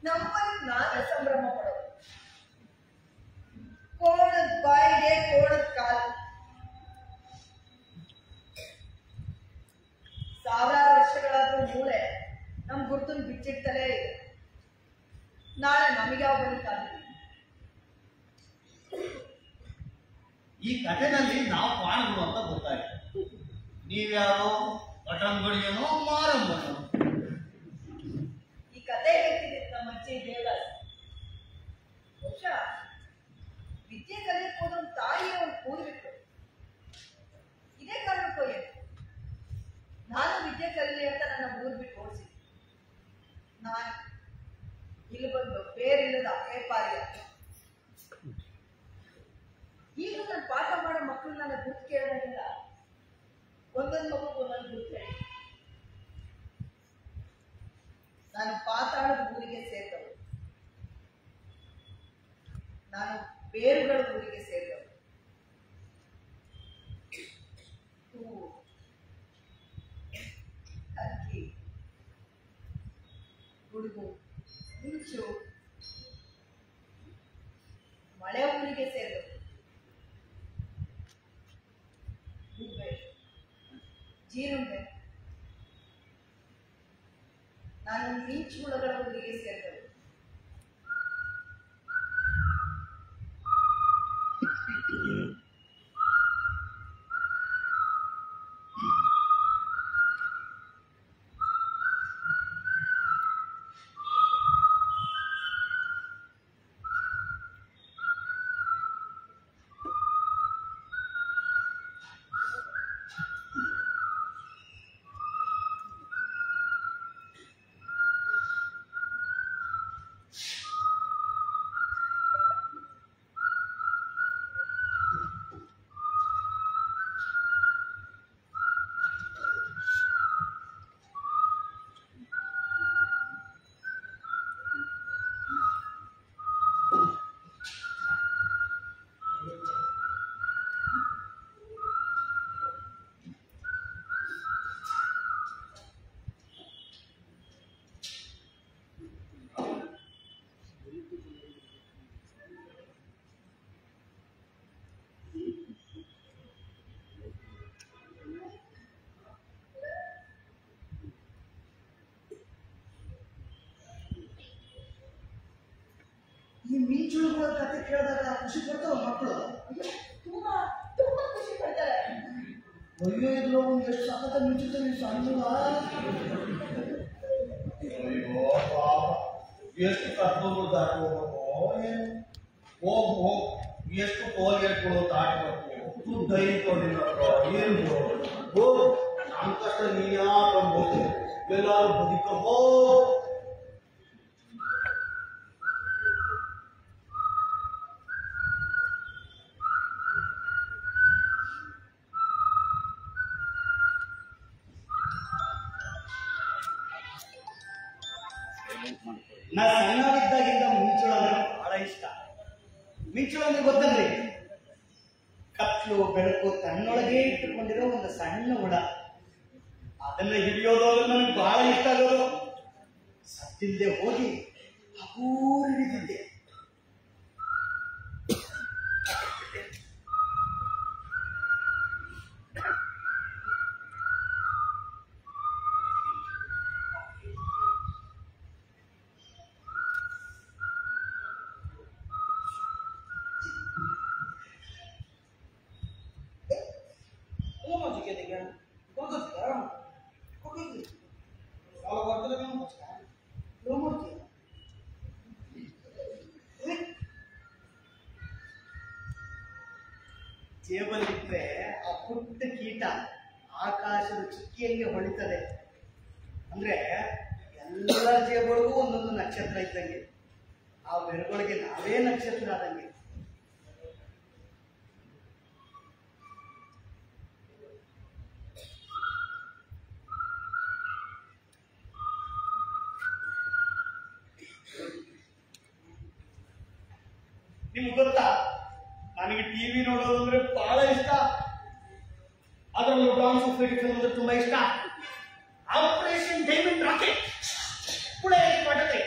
ನಮ್ಮಲ್ಲಿ ನಾವೇ ಸಂಭ್ರಮ ಪಡೋದು. ಕೋಣದ ಬಾಯಿಗೆ ಕೋಣದ ಕಾಲು. ಸಾವಿರಾರು ವರ್ಷಗಳಾದ್ರೂ ಮೂಳೆ ನಮ್ ಗುರ್ತನ್ ಬಿಚ್ಚಿಡ್ತಲೇ ಇದೆ. ನಾಳೆ ನಮಗೆ ಯಾವ ಬರೀತಾರೆ. ಈ ಕಥೆನಲ್ಲಿ ನಾವು ಕಾಣಗಳು ಅಂತ ಗೊತ್ತಾಯ್ತು. ನೀವ್ಯಾರೋ ಕಟಂಬಡಿಯನೋ ಮಾರಂಬನೋ. ಈ ಕತೆ ಹೇಳ್ತಿದ್ದೆ ನಮ್ಮ ಅಜ್ಜಿ ದೇವದಾಸ್. ಬಹುಶಃ ವಿದ್ಯೆ ಕಲಿಯಕ್ಕೆ ಹೋದ ತಾಯಿ ಅವ್ರು ಕೂಡ್ಬಿಟ್ರು. ಇದೇ ಕಾರಣಕ್ಕೋ ಏನು ನಾನು ವಿದ್ಯೆ ಕಲೀಲಿ ಅಂತ ನನ್ನ ಊರ್ ಬಿಟ್ಟು ಓಡಿಸಿ. ನಾನು ಇಲ್ಲಿ ಬಂದು ಬೇರಿಲ್ಲದ ವ್ಯಾಪಾರಿ. ಈಗ ನಾನು ಪಾಠ ಮಾಡೋ ಮಕ್ಕಳು ನನ್ನ ಗುರ್ತು ಕೇಳೋದ್ರಿಂದ ಒಂದೊಂದು ಮಗು ಒಂದೊಂದು ಗುರ್ತು. ನಾನು ಪಾತಾಳದ ಊರಿಗೆ ಸೇರಿದವು. ನಾನು ಬೇರುಗಳ ಊರಿಗೆ ಸೇರಿದವು. ಅಕ್ಕಿ ಗುಡುಗು ಮಿಂಚು ಮಳೆ ಊರಿಗೆ ಸೇರಿದವು. ಗುಬ್ಬೆ ಜೀರುಂಡೆ ನಾನು ಮಿಂಚು ಹುಳಗಳ ಊರಿಗೆ ಸೇರಿದವು. ಈ ಮಿಂಚುಳುಗಳ ಕತೆ ಕೇಳಿದಾಗ ಖುಷಿ ಪಡ್ತಾವ ಮಕ್ಕಳು. ತುಂಬಾ ತುಂಬಾ ಖುಷಿ ಪಡ್ತಾರೆ. ಅಯ್ಯೋ ಇದ್ರು ಒಂದು ಎಷ್ಟು ಸಖತ್ ಮಿಂಚುತ್ತೆ ನೀವು ಸಣ್ಣ. ಅಯ್ಯೋ ಪಾಪ ಎಷ್ಟು ಕಷ್ಟಗಳು ದಾಟ್ಕೋಬೇಕು ಹೋಗು ಹೋಗು ಎಷ್ಟು ಟೋಲ್ಗೇಟ್ಗಳು ದಾಟ್ಬೇಕು ದೈಹಿಕ ಏನು ಹೋಗು ನಮ್ಮ ಕಷ್ಟ ನೀನು ಯಾಕೆ ಹೋಗಿ ಎಲ್ಲರೂ ಬದುಕೋ ನಾ ಸಣ್ಣವರಿದ್ದಾಗಿಂದ ಮಿಂಚುಳು ಅಂದ್ರೆ ಬಹಳ ಇಷ್ಟ. ಮಿಂಚುಳು ಅಂದ್ರೆ ಗೊತ್ತಲ್ರಿ, ಕತ್ಲು ಬೆಳಕು ತನ್ನೊಳಗೆ ಇಟ್ಟುಕೊಂಡಿರೋ ಒಂದು ಸಣ್ಣ ಹುಳ. ಅದನ್ನ ಹಿಡಿಯೋದು ನನಗೆ ಬಹಳ ಇಷ್ಟ ಆಗೋದು. ಸತ್ತಿಲ್ಲದೆ ಹೋಗಿ ಹಗೂರು ಹಿಡಿದಿದ್ದೆ. ಜೇಬಲ್ಲಿಟ್ರೆ ಆ ಪುಟ್ಟ ಕೀಟ ಆಕಾಶದ ಚುಕ್ಕಿಯಂಗೆ ಹೊಳಿತದೆ. ಅಂದ್ರೆ ಎಲ್ಲ ಜೇಬೊಳಗೂ ಒಂದೊಂದು ನಕ್ಷತ್ರ ಇದ್ದಂಗೆ, ಆ ಬೆರಗೊಳಗೆ ನಾವೇ ನಕ್ಷತ್ರ ಆದಂಗೆ. ನಿಮ್ಗೆ ಗೊತ್ತಾ, ನನಗೆ ಟಿವಿ ನೋಡೋದು ಅಂದ್ರೆ ಬಹಳ ಇಷ್ಟ. ಅದರಲ್ಲೂ ಡಾನ್ಸ್ ಅಂದ್ರೆ ತುಂಬಾ ಇಷ್ಟ. ಆಪರೇಷನ್ ಡೈಮಂಡ್ ರಾಕೆಟ್ ಪುಳೆ ಪಟತೆ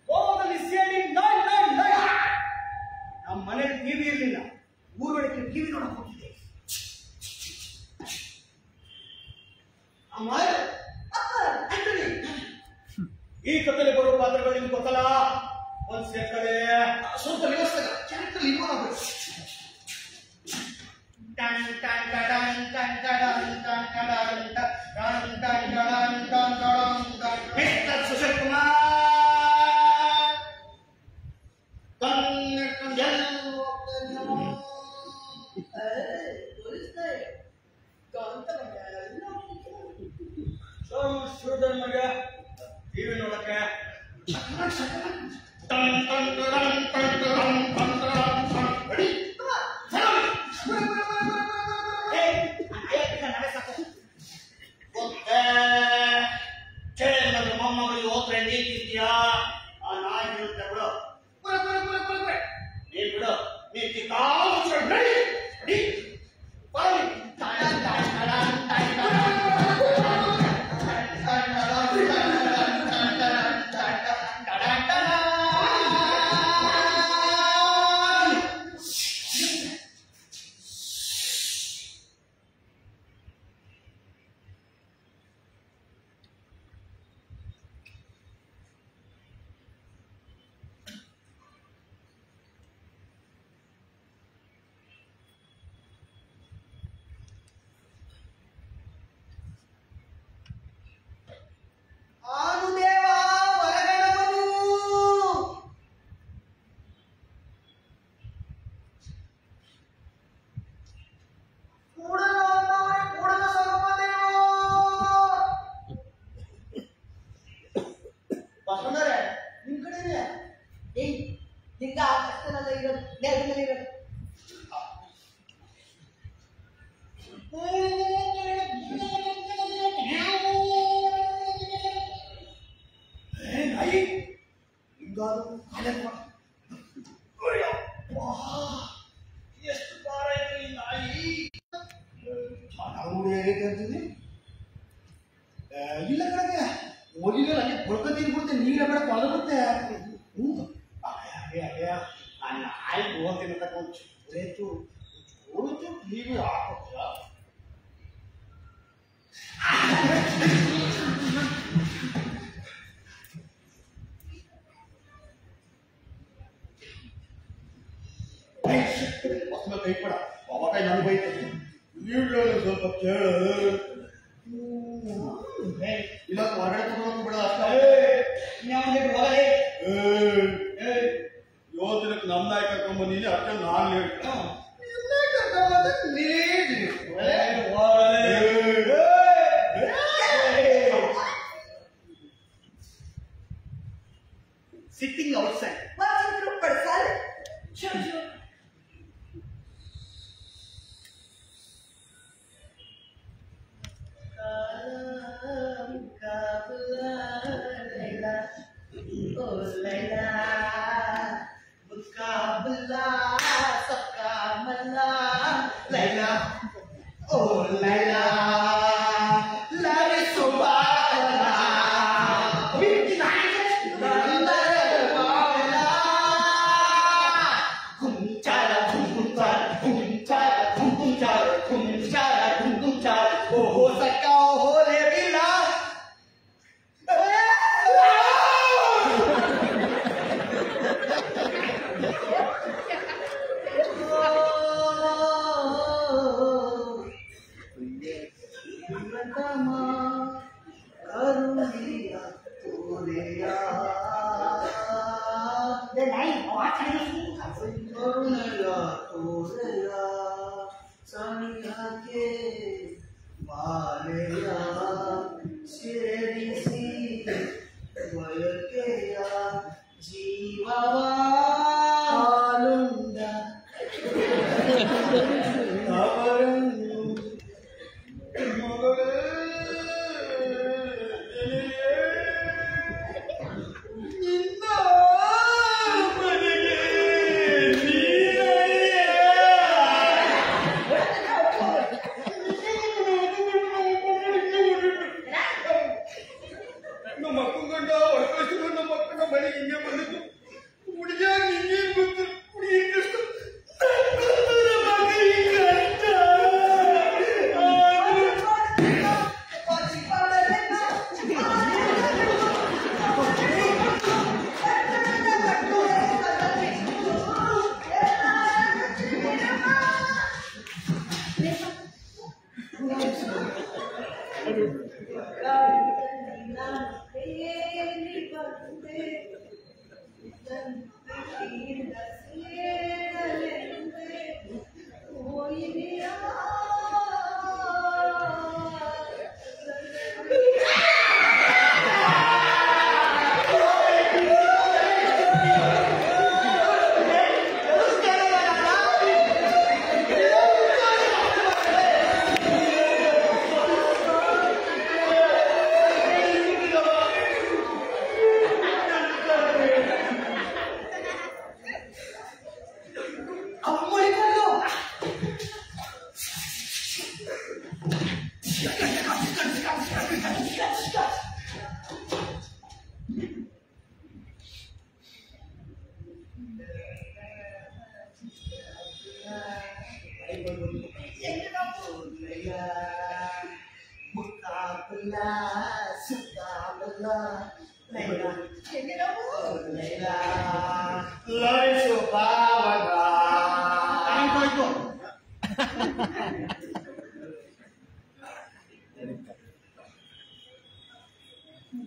ಗೋವಾದಲ್ಲಿ ಸೇರಿ ನಮ್ಮ ಮನೇಲಿ ಟಿವಿ ಇರಲಿಲ್ಲ, ಊರೊಳಗೆ ಟಿವಿ ನೋಡಕ್ ಹೋಗಿದ್ದೆ. ಈ ಕತ್ತಲೆ ಬರುವ ಪಾತ್ರಗಳು ನಿಮ್ಗೆ ಗೊತ್ತಲ್ಲ. ಒಂದ್ ಸೇರ್ಕಡೆ ಸ್ವಲ್ಪ ವ್ಯವಸ್ಥೆ ಕ್ಯಾರೆಕ್ಟರ್ ಲಿಂಕ್ ಮಾಡಬೇಕು. ಸುಶೀಲ್ ಕುಮಾರ್ ಟಿವಿ ನೋಡಕ್ಕೆ ಮೊಮ್ಮಗಳಿಗೆ ಹೋಗ್ರೆ ನೀತಿದ್ಯಾ ಆ ನಾಯಿ ಬಿಡುತ್ತೆ ಬಿಡು. ನೀನ್ ಬಿಡು, ನೀತಿ ನಿಮ್ ಕಡೆ ನಿಂಗ ಕಷ್ಟನಲ್ಲ ಇರೋದು, ನೆಲದಲ್ಲಿ ಇರೋದು. ಎಷ್ಟು ಭಾರ ಇದೆ ಈ ನಾಯಿ. ಇಲ್ಲ ಕಡೆ ಓದಿಲ್ಲ ನನಗೆ ಕೊಡ್ಕೊತೀನಿ ಬಿಡುತ್ತೆ, ನೀರ ಬೇಡ ತೊಳೆದುತ್ತೆ. ನಾನು ನಾಯಿ ಹೋಗ್ತೀನಿ ತಗೊಂಡು ಚೂರೇತು ಚೂರು ಟಿವಿ ಹಾಕೋಲ್ಲ. ಕೈ ಪಡ ಅವಾಗ ನನಗೆ ಬೈತದೆ. ಸ್ವಲ್ಪ ಕೇಳು ಇಲ್ಲ ಹೊರಗಡೆ ತಗೊಂಡು ಬಿಡ ಅಷ್ಟೇ. ಕರ್ಕೊಂಬಂದಿನಿ ಅದನ್ನ ನಾನು ಹೇಳ್ತೀನಿ Sitting outside. What's in group person? Sure.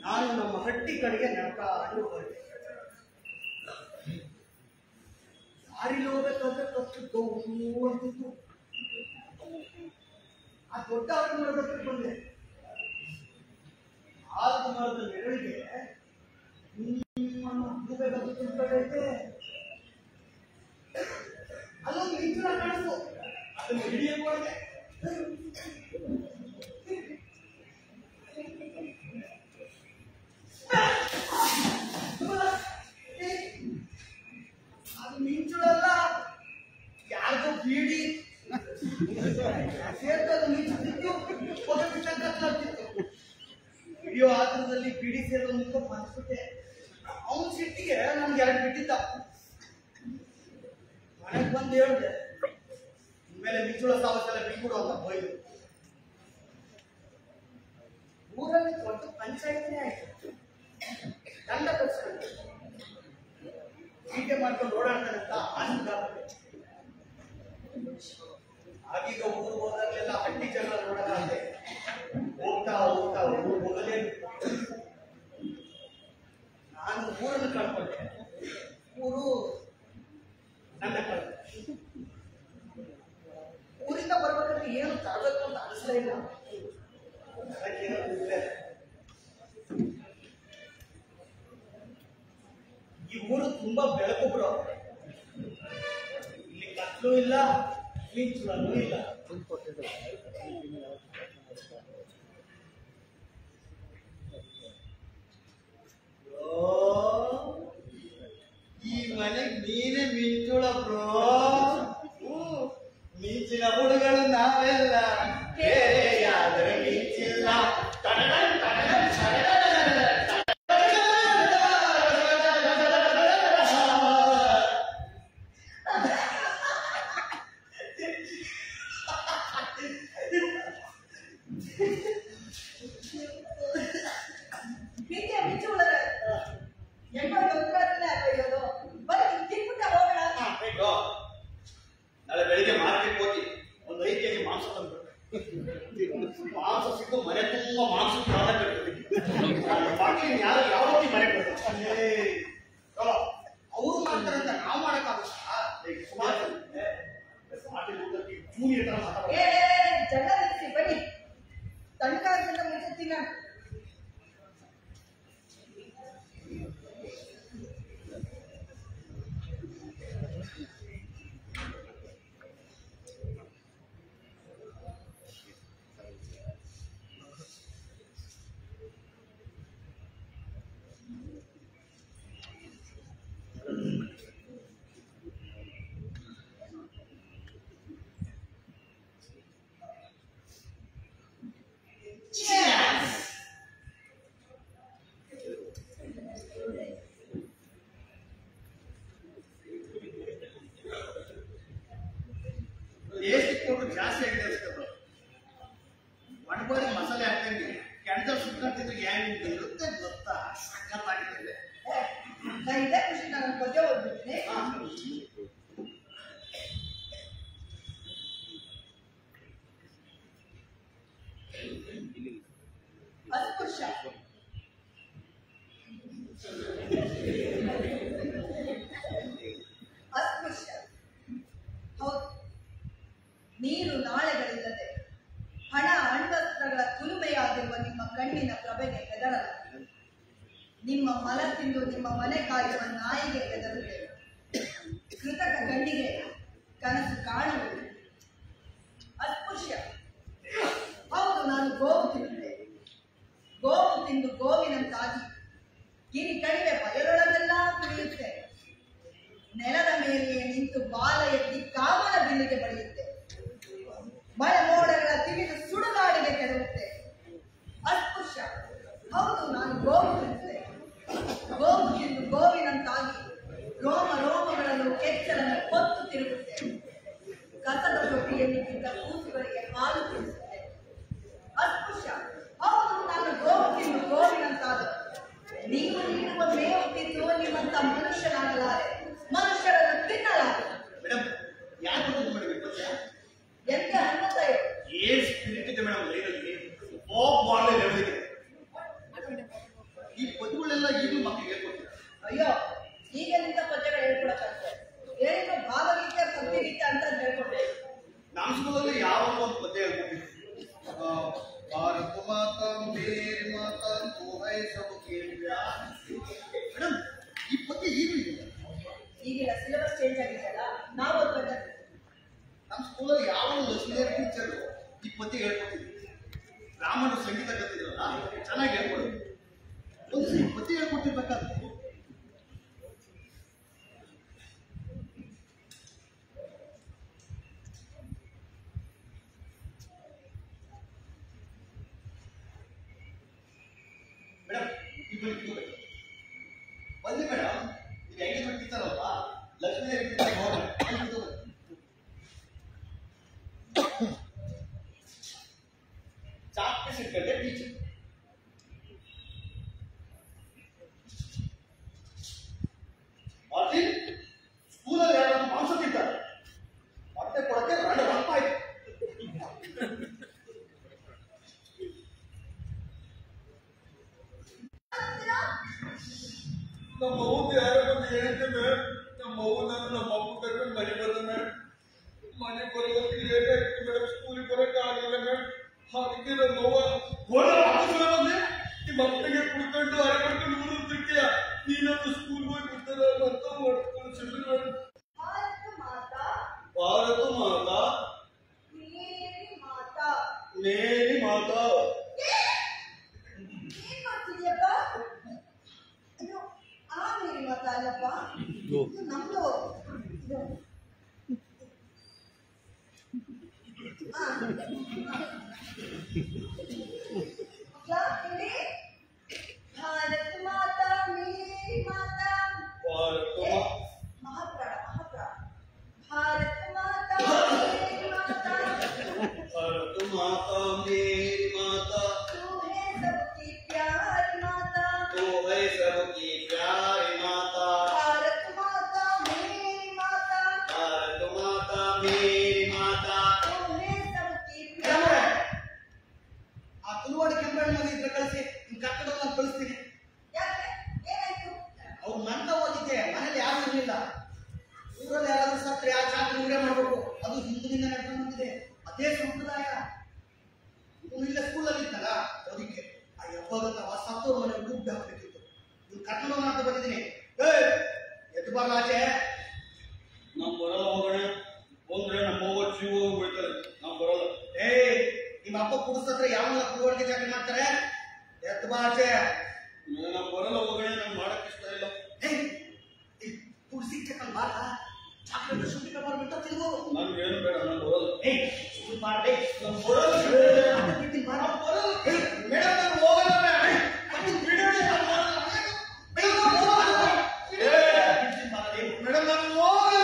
ನಾನು ನಮ್ಮ ಹಟ್ಟಿ ಕಡೆಗೆ ನಡ್ಕೊಂಡು ಹೊರಟೆ. ದಾರಿಲಿ ಹೋಗ್ಬೇಕಾದ್ರೆ ಕತ್ತು ಅಂತಿತ್ತು. ಆ ದೊಡ್ಡ ಆಲದ ಮರದ ಹತ್ರ ಬಂದೆ. ಆಲದ ಮರದ ನೆರಳಿಗೆ ತಿಳ್ಕೊಂಡೈತೆ. ಅಲ್ಲೊಂದು ಇಂಚಿನ ಕಾಣಿಸ್ತು. ಅದನ್ನು ಹಿಡಿಯಕ್ಕೆ ಹೋದೆ. ಅದು ಮಿಂಚುಳಲ್ಲ, ಯಾರಿಗೋ ಬೀಡಿ ಸೇರ್ತದು ಮಿಂಚುತ್ತಿತ್ತು. ಹಿಡಿಯೋ ಆತರದಲ್ಲಿ ಬೀಡಿ ಸೇರೋ ನಿಂತ್ಕೊಂಡು ಮನ್ಸ್ಬಿಟ್ಟೆ. ಅವನ ಸಿಟ್ಟಿಗೆ ನಮ್ಗೆ ಎರಡು ಬಿಟ್ಟಿದ್ದ. ಮನೆಗೆ ಬಂದು ಹೇಳಿದೆ, ಇನ್ಮೇಲೆ ಮಿಂಚುಳ ಸಾವತ್ತೆಲ್ಲ ಬಿಟ್ಬಿಡು ಅಂತ ಬೈದು. ಊರಲ್ಲಿ ದೊಡ್ಡ ಪಂಚಾಯತ್ನೇ ಆಯ್ತು. ದಂಡ ಕಟ್ಸ್ಕೊಂಡು ಹೀಗೆ ಮಾಡ್ಕೊಂಡು ಓಡಾಡ್ತಾನೆ ಅಂತ ಆನಂದ. ಆಗೀಗ ಊರು ಹೋದಾಗಲೆಲ್ಲ ಹಟ್ಟಿ ಜನ ನೋಡೋದಾದ್ರೆ ಹೋಗ್ತಾ ಹೋಗ್ತಾ ಊರು ಹೋಗಲೇ. ನಾನು ಊರನ್ನು ಕಳ್ಕೊಂಡೆ. ಊರು ಊರಿಂದ ಬರ್ಬೇಕಾದ್ರೆ ಏನು ತರಬೇಕು ಅಂತ ಅನಿಸ್ಲೇ ಇಲ್ಲ. ಈ ಊರು ತುಂಬಾ ಬೆಳಕು ಬ್ರೋ. ಇಲ್ಲಿ ಕತ್ಲು ಇಲ್ಲ, ಮಿಂಚುಳೂ ಇಲ್ಲ. ಈ ಮನೆಗೆ ನೀನೇ ಮಿಂಚುಳ ಬ್ರೋ. ಮಿಂಚಿನ ಹುಡುಗರು ನಾವೆಲ್ಲ, ಬೇರೆ ಯಾವ್ದಾರ ಮಿಂಚಿಲ್ಲ. ನಾಳೆ ಬೆಳಿಗ್ಗೆ ಮಾರ್ಕೆಟ್ ಹೋಗಿ ಒಂದು 5 kg ಮಾಂಸ ತಂದು ಮಾಂಸ ಸಿಕ್ಕು ಮನೆ ತುಂಬ ಮಾಂಸ ಬಾಕಿ ಯಾರು ಯಾವ ರೀತಿ ಮನೆ ಅವರು ಮಾಡ್ತಾರಂತ ನಾವು ಮಾಡಕ್ಕಾಗುತ್ತಾ? ಜೂನಿಯರ್ ತರ ಜಗಳ ಬನ್ನಿ ತಣ್ಣಗಾಗಿಂದ ಮುಗಿಸ್ತೀನಿ ನಾನು. ಜಾಸ್ತಿ ಆಗಿದೆ. ಒಣಬಾರಿ ಮಸಾಲೆ ಹಾಕಂಗೆ ಕೆಂಡದಲ್ಲಿ ಸುತ್ತಂತಿದ್ರೆ ಹೆಂಗ್ ಇರುತ್ತೆ ಗೊತ್ತಾ? ಸಖತ್ತಾಗಿದೆ. ಇದೇ ಖುಷಿ ನಾನು ಪದ್ಯ ಓದ್ಬಿಡ್ತೀನಿ. ಅಸ್ಪೃಶ್ಯ ಅಸ್ಪೃಶ್ಯ ಹೌದು. ನೀರು ನಾಳೆಗಳಿಲ್ಲದೆ ಹಣ ಅಣ್ವಸ್ತ್ರಗಳ ಕುಲುಮೆಯಾಗಿರುವ ನಿಮ್ಮ ಕಣ್ಣಿನ ಪ್ರಭೆಗೆ ಹೆದರಲ್ಲ. ನಿಮ್ಮ ಮಲ ತಿಂದು ನಿಮ್ಮ ಮನೆ ಕಾಯುವ ನಾಯಿಗೆ ಹೆದರುತ್ತೇವೆ. ಕೃತಕ ಗಂಡಿಗೆ ಕನಸು ಕಾಣುವುದು. ಅಸ್ಪೃಶ್ಯ ಹೌದು. ನಾನು ಗೋವು ತಿನ್ನುತ್ತೇನೆ. ಗೋವು ತಿಂದು ಗೋವಿನಂತಾಗಿ ಗಿರಿ ಕಣಿವೆ ಬಯಲೊಳಗೆಲ್ಲ ಕುಡಿಯುತ್ತೇನೆ. ನೆಲದ ಮೇಲೆಯೇ ನಿಂತು ಬಾಲ ಎತ್ತಿ ಕಾಮನ ಬಿಲ್ಲಿಗೆ ಬಡಿಯುತ್ತೇನೆ. ಮಳೆ ಮೋಡಗಳ ತಿವಿದು ಸುಡುಗಾಡಿಗೆ ಕೆಡವುತ್ತೇನೆ. ಅಸ್ಪೃಶ್ಯ ಹೌದು. ನಾನು ಗೋವು ತಿನ್ನುತ್ತೇನೆ. ಗೋವು ತಿಂದು ಗೋವಿನಂತಾಗಿ ರೋಮ ರೋಮಗಳನ್ನು ಕೆಚ್ಚಲನ್ನು ಕೊತ್ತು ತಿರುಗುತ್ತೇನೆ. ಕಸದ ತೊಟ್ಟಿಯಲ್ಲಿ ಬಿದ್ದ ಕೂಸುಗಳಿಗೆ ಹಾಲು ಕುಡಿಸುತ್ತೇನೆ. ಅಸ್ಪೃಶ್ಯ ಹೌದು. ನಾನು ಗೋವು ತಿಂದು ಗೋವಿನಂತಾದ ನೀವು ನೀಡುವ ಮೇವು ತಿಂದು ನಿಮ್ಮಂತ ಮನುಷ್ಯನಾಗಲಾರೆ, ಮನುಷ್ಯರನ್ನು ತಿನ್ನಲಾರೆ. ಮೇಡಮ್ ಯಾಕೆ ಮಾಡಬೇಕು? ಎಂತ ಹನುಮಂತಯ್ಯ ಏನ್ ಸ್ಪಿರಿಟ್ ಇದೆ ಮೇಡಮ್ ಲೈನಲ್ಲಿ. Bob Marley level. ಈ ಪದ್ಯಗಳೆಲ್ಲ ಈಗಲೂ ಮಕ್ಕಳಿಗೆ ಹೇಳ್ಕೊಡ್ತಾರೆ. ಅಯ್ಯೋ ಈಗಲಿಂದ ಪದ್ಯಗಳು ಹೇಳ್ಕೊಡಕ್ಕಾಗ್ತದೆ. ಹೇಳಿದ್ರು ಭಾವಗೀತೆ ಭಕ್ತಿಗೀತೆ ಅಂತ ಹೇಳ್ಕೊಡ್ತೇವೆ. ನಮ್ಮ ಸ್ಕೂಲಲ್ಲಿ ಯಾವಾಗ ಒಂದು ಪದ್ಯ ಹೇಳ್ಕೊಟ್ಟಿದ್ರು. ಭಾರತ ಮಾತಾ ಮೇರಿ ಮಾತಾ ತೋ ಹೈ ಸಬ್ಕಿ ಪ್ಯಾರ್. ಮೇಡಮ್ ಈ ಪದ್ಯ ಈಗಲೂ ಇದೆ. ಈಗಿನ ಸಿಲೆಬಸ್ ಚೇಂಜ್ ಆಗಿದೆಯಲ್ಲ, ನಾವು ಓದ್ಬೇಕು. ನಮ್ಮ ಸ್ಕೂಲಲ್ಲಿ ಯಾವ ಲಕ್ಷ್ಮೀ ಟೀಚರ್ ಈ ಪದ್ಯ ಹೇಳ್ಕೊಟ್ಟಿದ್ರು. ಬ್ರಾಹ್ಮಣರು ಸಂಗೀತ ಕಲಿತಿದ್ರಲ್ಲ, ಚೆನ್ನಾಗಿ ಹೇಳ್ಕೊಡೋದು. ಒಂದು ಈ ಪದ್ಯ ಹೇಳ್ಕೊಟ್ಟಿರ್ಬೇಕಾದ್ರೆ ಮೇಡಮ್ ಇಬ್ಬರು ಬಂದಿ ಮೇಡಮ್. ಈಗ ಎಂಗೇಜ್ಮೆಂಟ್ ಇರ್ತಾರಲ್ವಾ, ಲಕ್ಷ್ಮೀ ಚಾಕ್ ಪೀಸ್ ಇಟ್ಕೊಂಡೆ ಟೀಚರ್. ಮಾರ್ಟಿನ್ ಸ್ಕೂಲಲ್ಲಿ ಯಾರು ಮಾಂಸ ತಿಂತಾರೆ, ಹೊಟ್ಟೆ ಕೊಡಕ್ಕೆ ರಂಡ ರಪ್ಪ ಆಯ್ತು. ನಮ್ಮ ಊಟ ಯಾರೋ ಬಂದು ಹೇಳಿದ್ದೇವೆ. ನಮ್ಮ ಮಗುನನ್ನು ನಮ್ಮ ಅಪ್ಪ ಕರ್ಕೊಂಡು ಮನೆ ಬಂದ ಮೇಡಮ್. ಮನೆ ಬರೋದಕ್ಕೆ ಲೇಟ್ ಆಯ್ತು ಮೇಡಮ್. ಸ್ಕೂಲಿಗೆ ಬರೋಕೆ ಆಗಲಿಲ್ಲ ಮೇಡಮ್. ಅದಕ್ಕೆ ನಮ್ಮ ನಿಮ್ಮ ಅಪ್ಪನಿಗೆ ಕುಡ್ಕೊಂಡು ಅರೆ ಮಾಡ್ಕೊಂಡು ಊರಿರ್ತಿರ್ತೀಯ. ನೀನಂತೂ ಸ್ಕೂಲ್ಗೆ ಹೋಗಿ ಬಿಡ್ತಾರ ಅಂತ ಮಾಡ್ಕೊಂಡು ಮೇಡಮ್. ಭಾರತ ಮಾತಾ ಮೇರಿ ಮಾತಾ. ನಮ್ದು भारत माता मेरी माता महाप्राण भारत माता मेरी माता भारत माता मेरी माता तू है सबकी प्यारी माता तू है सबकी प्यारी माता भारत माता मेरी माता भारत माता मेरी माता तू है सबकी प्यारी ಆ ಕುಲವಾಡಿ ಕೆಂಪಣ್ಣ ಇದ್ರೆ ಕಳಿಸಿ ಕಟ್ಟಡ ನಾನು ಕಳಿಸ್ತೀನಿ. ಯಾಕೆ ಏನಾಯ್ತು? ಅವ್ರು ಮಂದ ಹೋಗಿದ್ದೆ, ಮನೇಲಿ ಯಾರು ಇರಲಿಲ್ಲ. ಊರಲ್ಲಿ ಯಾರಾದ್ರೂ ಸತ್ರೆ ಆ ಚಾಕರಿ ಊರೇ ಮಾಡ್ಬೇಕು. ಅದು ಹಿಂದಿನಿಂದ ನಡ್ಕೊಂಡು ಬಂದಿದೆ. ಅದೇ ಸಂಪ್ರದಾಯ. ಇವನು ಇಲ್ಲ ಸ್ಕೂಲಲ್ಲಿ ಇತ್ತಲ್ಲ, ಅದಕ್ಕೆ ಆ ಹಬ್ಬದ ಸತ್ತೋರ್ ಮನೆ ದುಡ್ಡು ಹಾಕಬೇಕಿತ್ತು. ನೀವು ಕಟ್ಟಡ ಅಂತ ಬಂದಿದ್ದೀನಿ. ಎದ್ದು ಬರಲ್ಲ ಆಚೆ. ನಾವು ಬರಲ್ಲ ಹೋಗೋಣ ಹೋದ್ರೆ ನಮ್ಮ ಅವ್ವ ಜೀವ ಹೋಗ್ಬಿಡ್ತಾರೆ. ನಾವು ಬರಲ್ಲ. ನಿಮ್ಮ ಅಪ್ಪ ಕುಡಿಸತ್ರ ಯಾವನ್ನ ಕುಲವಾಡಿಗೆ ಚಾಕರಿ ಮಾಡ್ತಾರೆ. ಎದ್ದು ಬಾ ಆಚೆ. ನಾವು ಬರಲ್ಲ ಹೋಗೋಣ. ನಮ್ಗೆ ಮಾಡಕ್ ಇಷ್ಟ ಇಲ್ಲ. ಕುಡಿಸಿ ಬಾರ ಚಾಕ್ಲೇಟ್ ಶುದ್ಧಿ ಮಾಡ್ಬಿಟ್ಟು ತಿರುಗು. ನನ್ಗೆ ಏನು ಬೇಡ. ನಾನು ಬರಲ್ಲ. ಮಾಡ್ದೆ ನಾನು ಬರಲ್ಲ. ಮೇಡಮ್ ನಾನು ಹೋಗಲ್ಲ.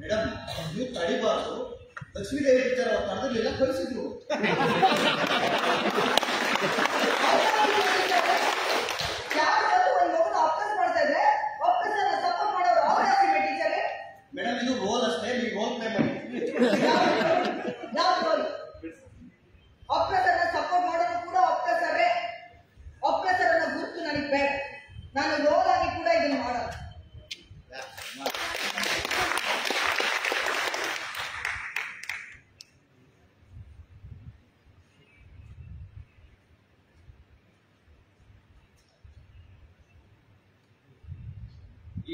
ಮೇಡಮ್ ನೀವು ತಡಿಬಾರ್ದು. ಲಕ್ಷ್ಮೀದೇವಿ ವಿಚಾರ ಕರೆದಿರ್ಲಿಲ್ಲ, ಕಳಿಸಿದ್ರು. ಮೇಡಮ್ ಇದು ರೋಲ್ ಅಷ್ಟೇ, ನೀವು ರೋಲ್ ಪ್ಲೇ ಮಾಡಿ. ಸಪೋರ್ಟ್ ಮಾಡೋದು ಕೂಡ ಒಪ್ಪಿಸ್ತಾರೆ. ಒಪ್ಪಿಸ್ತಾರ ಗುರುತು ನನಗೆ ಬೇಡ. ನಾನು ರೋಲ್ ಆಗಿ ಕೂಡ ಇದನ್ನು ಮಾಡೋದು.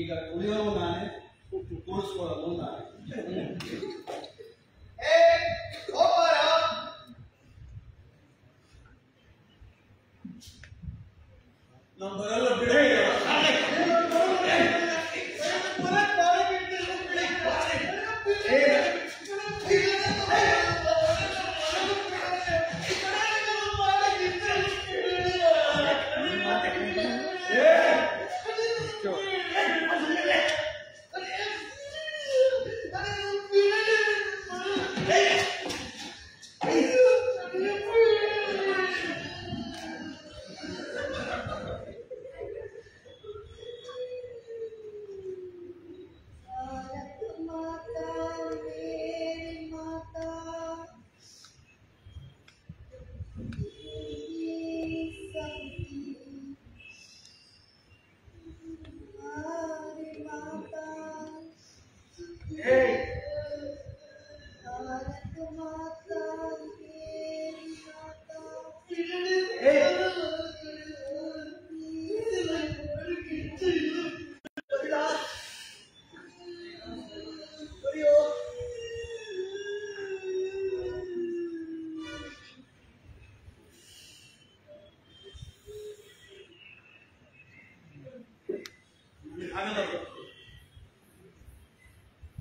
ಈಗ ಕುಡಿಯೋರು ನಾನೇ, ಕೂಡಿಸ್ಕೊಳ್ಳೋದು ನಾನೇ. ನಾವು ಬರಲ್ಲ ಬಿಡೇ.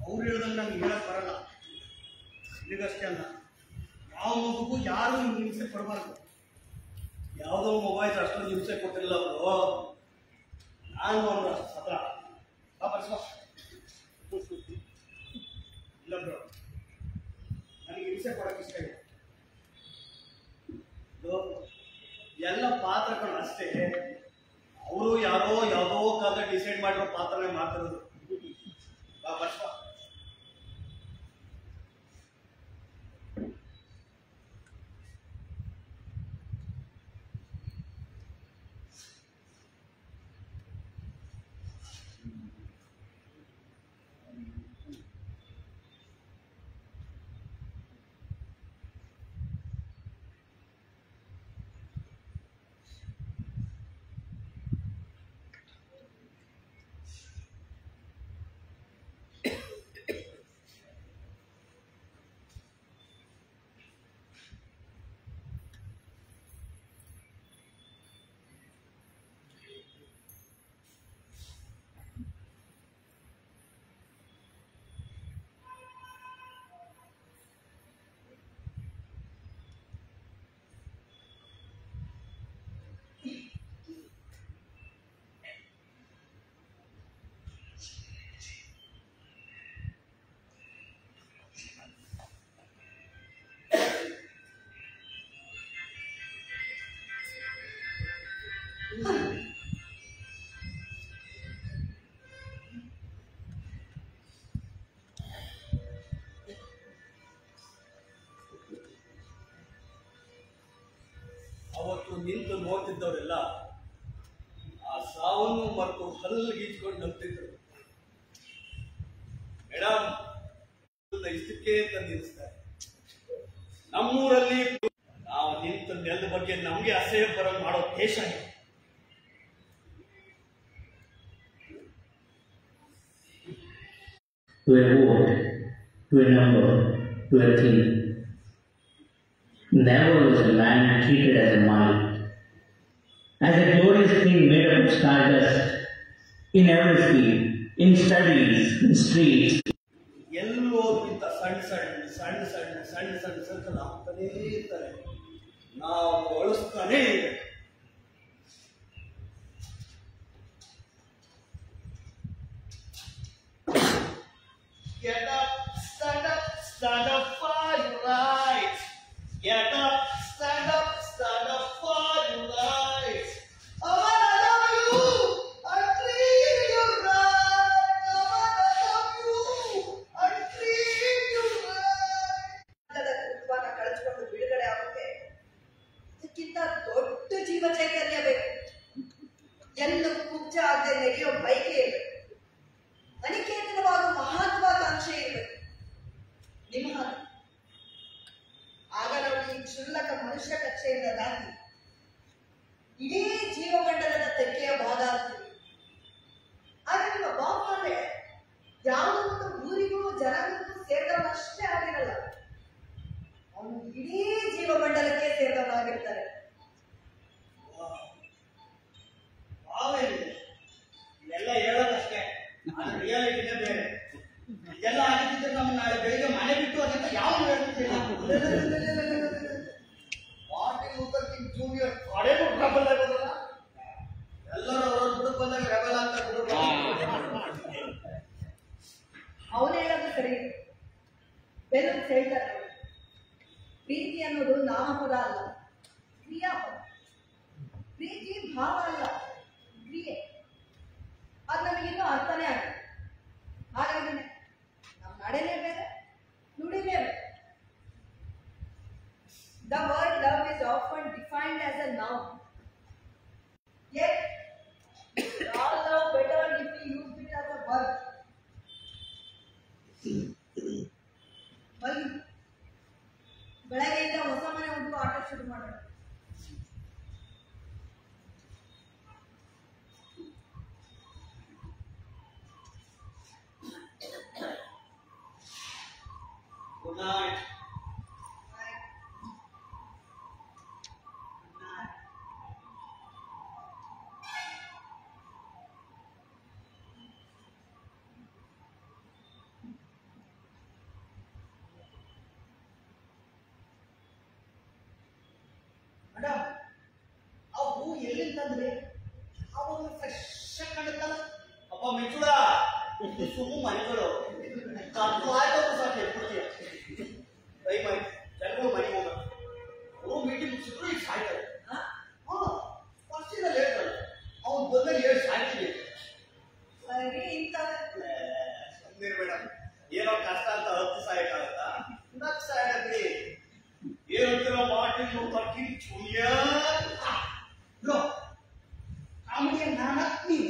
ಅವ್ರು ಹೇಳ್ದಂಗೆ ನಂಗೆ ಹೇಳಕ್ ಬರಲ್ಲ. ನಿನಗಷ್ಟೇ ಅಲ್ಲ, ಯಾವ ಮಗುಗೂ ಯಾರು ಹಿಂಸೆ ಕೊಡಬಾರ್ದು. ಯಾವುದೋ ಮೊಬೈಲ್ ಅಷ್ಟೊಂದು ಹಿಂಸೆ ಕೊಟ್ಟಿಲ್ಲ ಅವರು. ನಾನು ಅವ್ರ ಹತ್ರ ಇಲ್ಲ ಬ್ರೋ, ನನಗೆ ಹಿಂಸೆ ಕೊಡಕ್ಕೆ ಇಷ್ಟ ಇಲ್ಲ. ಎಲ್ಲ ಪಾತ್ರಗಳು ಅಷ್ಟೇ. ಅವರು ಯಾರೋ ಯಾವುದೋ ಕಾಲ ಡಿಸೈಡ್ ಮಾಡಿರೋ ಪಾತ್ರನೇ ಮಾಡ್ತಿರೋದು. ಬರ್ಸ್ವಾ ಅವತ್ತು ನಿಂತು ನೋಡ್ತಿದ್ದವರೆಲ್ಲ ಆ ಸಾವನ್ನು ಮರೆತು ಹಲ್ಲಿಗೀಚ್ಕೊಂಡು ನಂಬ್ತಿದ್ರು. ಮೇಡಮ್ ಇಷ್ಟಕ್ಕೆ ಅಂತ ನಿಲ್ಲಿಸ್ತಾರೆ. ನಮ್ಮೂರಲ್ಲಿ ನಾವು ನಿಂತ ನೆಲದ ಬಗ್ಗೆ ನಮ್ಗೆ ಅಸಹ್ಯ ಬರೋ ಮಾಡೋ ದೇಶ ಇದೆ. To a vote, to a number, to a thing. Never was a man treated as a mite, as a glorious thing made up of stardust, in every field, in studies, in streets. ಎಲ್ಲೋಕ್ಕಿಂತ ಸಣ್ಣ circle ಆಗ್ತಾನೇ ಇರ್ತಾರೆ. ನಾವು ಬಳಸ್ತಾನೇ ಇದೆ. Get up, stand up for your rights. Get up, stand up for your rights. I wanna love you, I treat you right. I wanna love you, I treat you right. ಕುಟುಂಬನ ಕಳೆದುಕೊಂಡು ಬಿಡುಗಡೆ ಆಗುತ್ತೆ. ಇದಕ್ಕಿಂತ ದೊಡ್ಡ ಜೀವ ಚೈತನ್ಯ ಬೇಕು. ಎಂದು ಕುಬ್ಜ ಆಗದೆ ನಡೆಯೋ ಬೈಕೆ ಇರಬೇಕು. ಅನಿಕೇತನವಾದ ಮಹತ್ವಾಕಾಂಕ್ಷೆ ಇರಬೇಕು. ನಿಮ್ಮ ಆಗ ನಾವು ಈ ಕ್ಷುಲ್ಲಕ ಮನುಷ್ಯ ಕಕ್ಷೆಯಿಂದ ದಾಟಿ ಇಡೀ ಜೀವಮಂಡಲದ ತೆಕ್ಕೆಯ ಭಾಗ ಆಗ್ತೀವಿ. ಆಗ ನಿಮ್ಮ ಬಾಂಬ್ ಅಂದ್ರೆ ಯಾವುದೋ ಒಂದು ಊರಿಗೂ ಜನರಿಗೂ ಸೇರಿದವನಷ್ಟೇ ಆಗಿರಲ್ಲ, ಅವನು ಇಡೀ ಜೀವಮಂಡಲಕ್ಕೆ ಸೇರಿದವನಾಗಿರ್ತಾರೆ. ಇದೆಲ್ಲ ಹೇಳೋದಷ್ಟೇ, ರಿಯಾಲಿಟಿನೇ ಬೇರೆ. ಇದೆಲ್ಲ ಆಗಿದ್ದರೆ ನಮ್ಮ ನಾಳೆ ಬೆಳಿಗ್ಗೆ ಮನೆ ಬಿಟ್ಟು ಅದನ್ನ ಯಾವ ಹೇಳ್ತಿಲ್ಲ. ಮಾರ್ಟಿನ್ ಲೂಥರ್ ಕಿಂಗ್ ಜೂನಿಯರ್ ಕಡೆಗೂ ರೆಬಲ್ ಆಗೋದಲ್ಲ. ಎಲ್ಲರೂ ಅವ್ರವ್ರ ಬುಡಕ್ ಬಂದಾಗ ರೆಬಲ್ ಅಂತ ಅವನು ಹೇಳೋದು ಸರಿ. ಬೆನ್ನು ಹೇಳ್ತಾರೆ, ಪ್ರೀತಿ ಅನ್ನೋದು ನಾಮಪದ ಅಲ್ಲ, ಕ್ರಿಯಾಪದ. ಪ್ರೀತಿ ಭಾವ ಅಲ್ಲ, ಕ್ರಿಯೆ. ಅದು ನಮಗಿನ್ನೂ ಅರ್ಥನೇ ಆಗಿದೆ. ಹಾಗಾಗಿ ನಮ್ಮ ನಡೆನೇ ಬೇರೆ, ನುಡಿನೇ ಬೇರೆ. The word love is often defined as a noun. Yet, we all love better if we use it as a verb. ಬೆಳಗ್ಗೆಯಿಂದ ಹೊಸ ಮನೆ ಒಂದು ಆಟ ಶುರು ಮಾಡೋಣ. Good night. ಮೇಡಮ್, ಆ ಹೂ ಎಲ್ಲಿಂತಂದ್ರೆ ಅವಾಗ ಫ್ರೆಶ್ ಕಾಣುತ್ತಲ್ಲ. ಅಪ್ಪ ಮೆಚ್ಚುಡ ಸುಮ್ಮನೆ ಮನೆಗಳು ಕತ್ತು ಆಯ್ತು ಸಾಕು ಎತ್ಬಿಡ್ತೀಯ. ಕೈ ಮಾಡಿ ಜನಗಳು ಮನೆಗೆ ಹೋಗ ಅವರು ಮೀಟಿಂಗ್ ಮುಗಿಸಿದ್ರು ಈಗ ಸಾಯ್ತಾರೆ. ಫಸ್ಟಿನಲ್ಲಿ ಹೇಳ್ತಾರೆ ಅವ್ನು ಬಂದಾಗ ಹೇಳಿ ಸಾಯ್ತೀವಿ. ಮೇಡಮ್ ಏನೋ ಕಷ್ಟ ಅಂತ 10 ಸಾಯಕ್ಕಾಗತ್ತಾ? 4 ಸಾಯಕಿ ಏನಂತೀರ? ಮಾರ್ಟಿನ್ ಲೂಥರ್ ಕಿಂಗ್ ಜೂನಿಯರ್ ಕಾಮಿಡಿಯ ನಾನೀ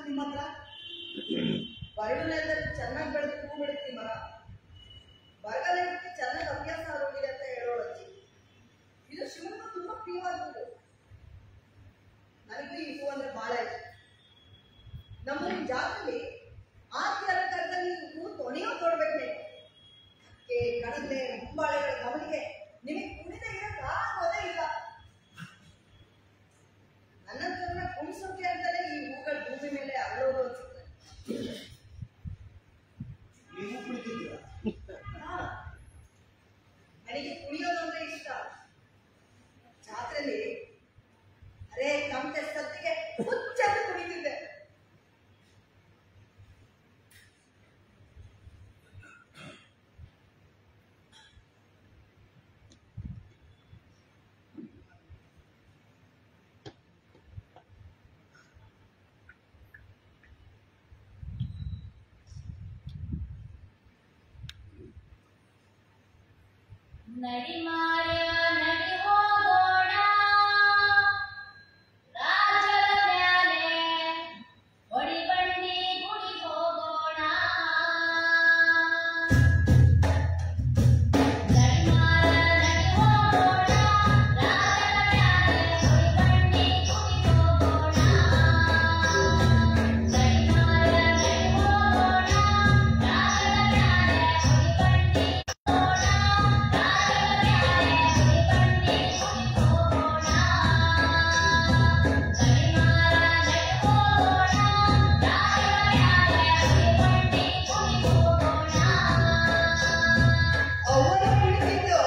ನಿಮ್ಮ ಹತ್ರ ಬರಡು ಚೆನ್ನಾಗಿ ಬೆಳೆದು ಹೂ ಬಿಡುತ್ತಿ ಮರ. ಬರಗಾಲ ಚೆನ್ನಾಗಿ ಅಭ್ಯಾಸ ಆಗೋಗಿದೆ ಅಂತ ಹೇಳೋಳು ಅಜ್ಜಿ. ಇದು ಶಿವಣ್ಣ ತುಂಬಾ ಪ್ರಿಯವಾದದ್ದು. ನನಗೂ ಈ ಹೂ ಅಂದ್ರೆ ಬಹಳ ಇಷ್ಟ. ನಮ್ಮ ಜಾಗದಲ್ಲಿ ಆದ್ಯ ಅಲಂಕಾರದಲ್ಲಿ ಹೂ ತೊನೆಯೋ ದೊಡ್ಡ ಹೂಬಾಳೆಗಳ ಗಮನಿಗೆ ನಿಮಗೆ ಕುಣಿದ ಇರಕ್ ಆಗೋದೇ ಇಲ್ಲ. ನನ್ನಂತವ್ರನ್ನ ಕುಣಿಸೋಕೆ ಅಂತಾನೆ ಈ ಹೂಗಳ ಭೂಮಿ ಮೇಲೆ ಅಲ್ಲೋದು ಅನ್ಸುತ್ತೆ. ನೀವು ಕುಳಿತಿದ್ದೀರಾ? ನನಗೆ ಕುಣಿಯೋದು ಅಂದ್ರೆ ಇಷ್ಟ. ಜಾತ್ರೆಯಲ್ಲಿ ಅರೇ ಕಮತೆ ಸತ್ತಿಗೆ ಹುಚ್ಚಾಗಿ ಕುಣಿತಿದ್ದೆ. ನಡಿ ಮಾರ್ಯ ನಡಿ ಹೋಗೋಣ ರಾಜರ ಮ್ಯಾಲೆ ಹೊಡಿ ಬಂಡಿ ಗುಡಿ ಹೋಗೋಣ. ನಡಿ ಮಾರ್ಯ ನಡಿ ಹೋಗೋಣ ರಾಜರ ಮ್ಯಾಲೆ ಹೊಡಿ ಬಂಡಿ ಗುಡಿ ಹೋಗೋಣ. ನಡಿ ಮಾರ್ಯ ನಡಿ ಹೋಗೋಣ ರಾಜರ ಮ್ಯಾಲೆ ಹೊಡಿ ಬಂಡಿ ಅವರ ಕುಣಿತಿದ್ದು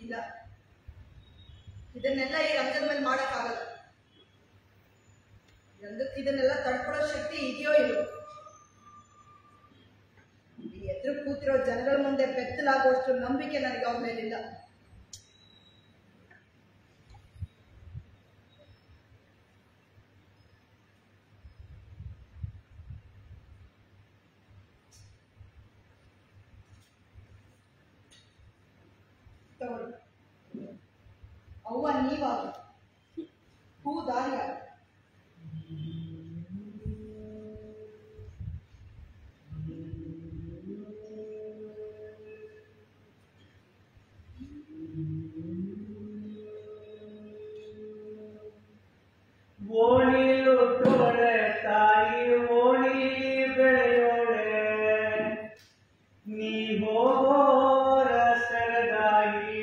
ಇಲ್ಲ, ಇದನ್ನೆಲ್ಲ ಈ ರಂಗದ ಮೇಲೆ ಮಾಡಕ್ಕಾಗಲ್ಲ. ರಂಗಕ್ಕೆ ಇದನ್ನೆಲ್ಲ ತಡ್ಕೊಳ್ಳೋ ಶಕ್ತಿ ಇದೆಯೋ ಇಲ್ಲೋ. ಈ ಎದುರು ಕೂತಿರೋ ಜನಗಳ ಮುಂದೆ ಬೆತ್ತಲಾಗುವಷ್ಟು ನಂಬಿಕೆ ನನಗೆ ಅವ್ರ ಮೇಲಿಲ್ಲ. ತಗೊಳ್ಳಿ, ಅವ್ವ ನೀವಾಗ ಹೂ ದಾರಿಯಾಗ. ಓಣಿಲುಟ್ಟೋಳೆ ತಾಯಿ ಓಣಿ ಬೆಳೆಯೋಳೆ, ನೀ ಹೋಗೋರ ಸರದಾಯಿ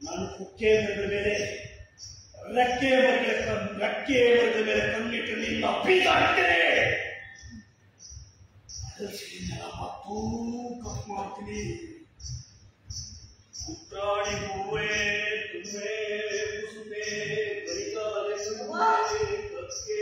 ನಾನು ಕುಕ್ಕೆ ಮರದ ಮೇಲೆ ರೆಕ್ಕೆ ಮರದ ಮೇಲೆ ಕಣ್ಣಿಟ್ಟು ನಿನ್ನ ಬೀದಾಡ್ತೇನೆ. ಮತ್ತೂ ಕಪ್ ಮಾಡ್ತೀನಿ. ಉತ್ರಾಣಿ ಹೂವೇ ತುಂಬೆ ಕುಸುಮೆ ಕೈಗಾಲೆ ಕಕ್ಕೆ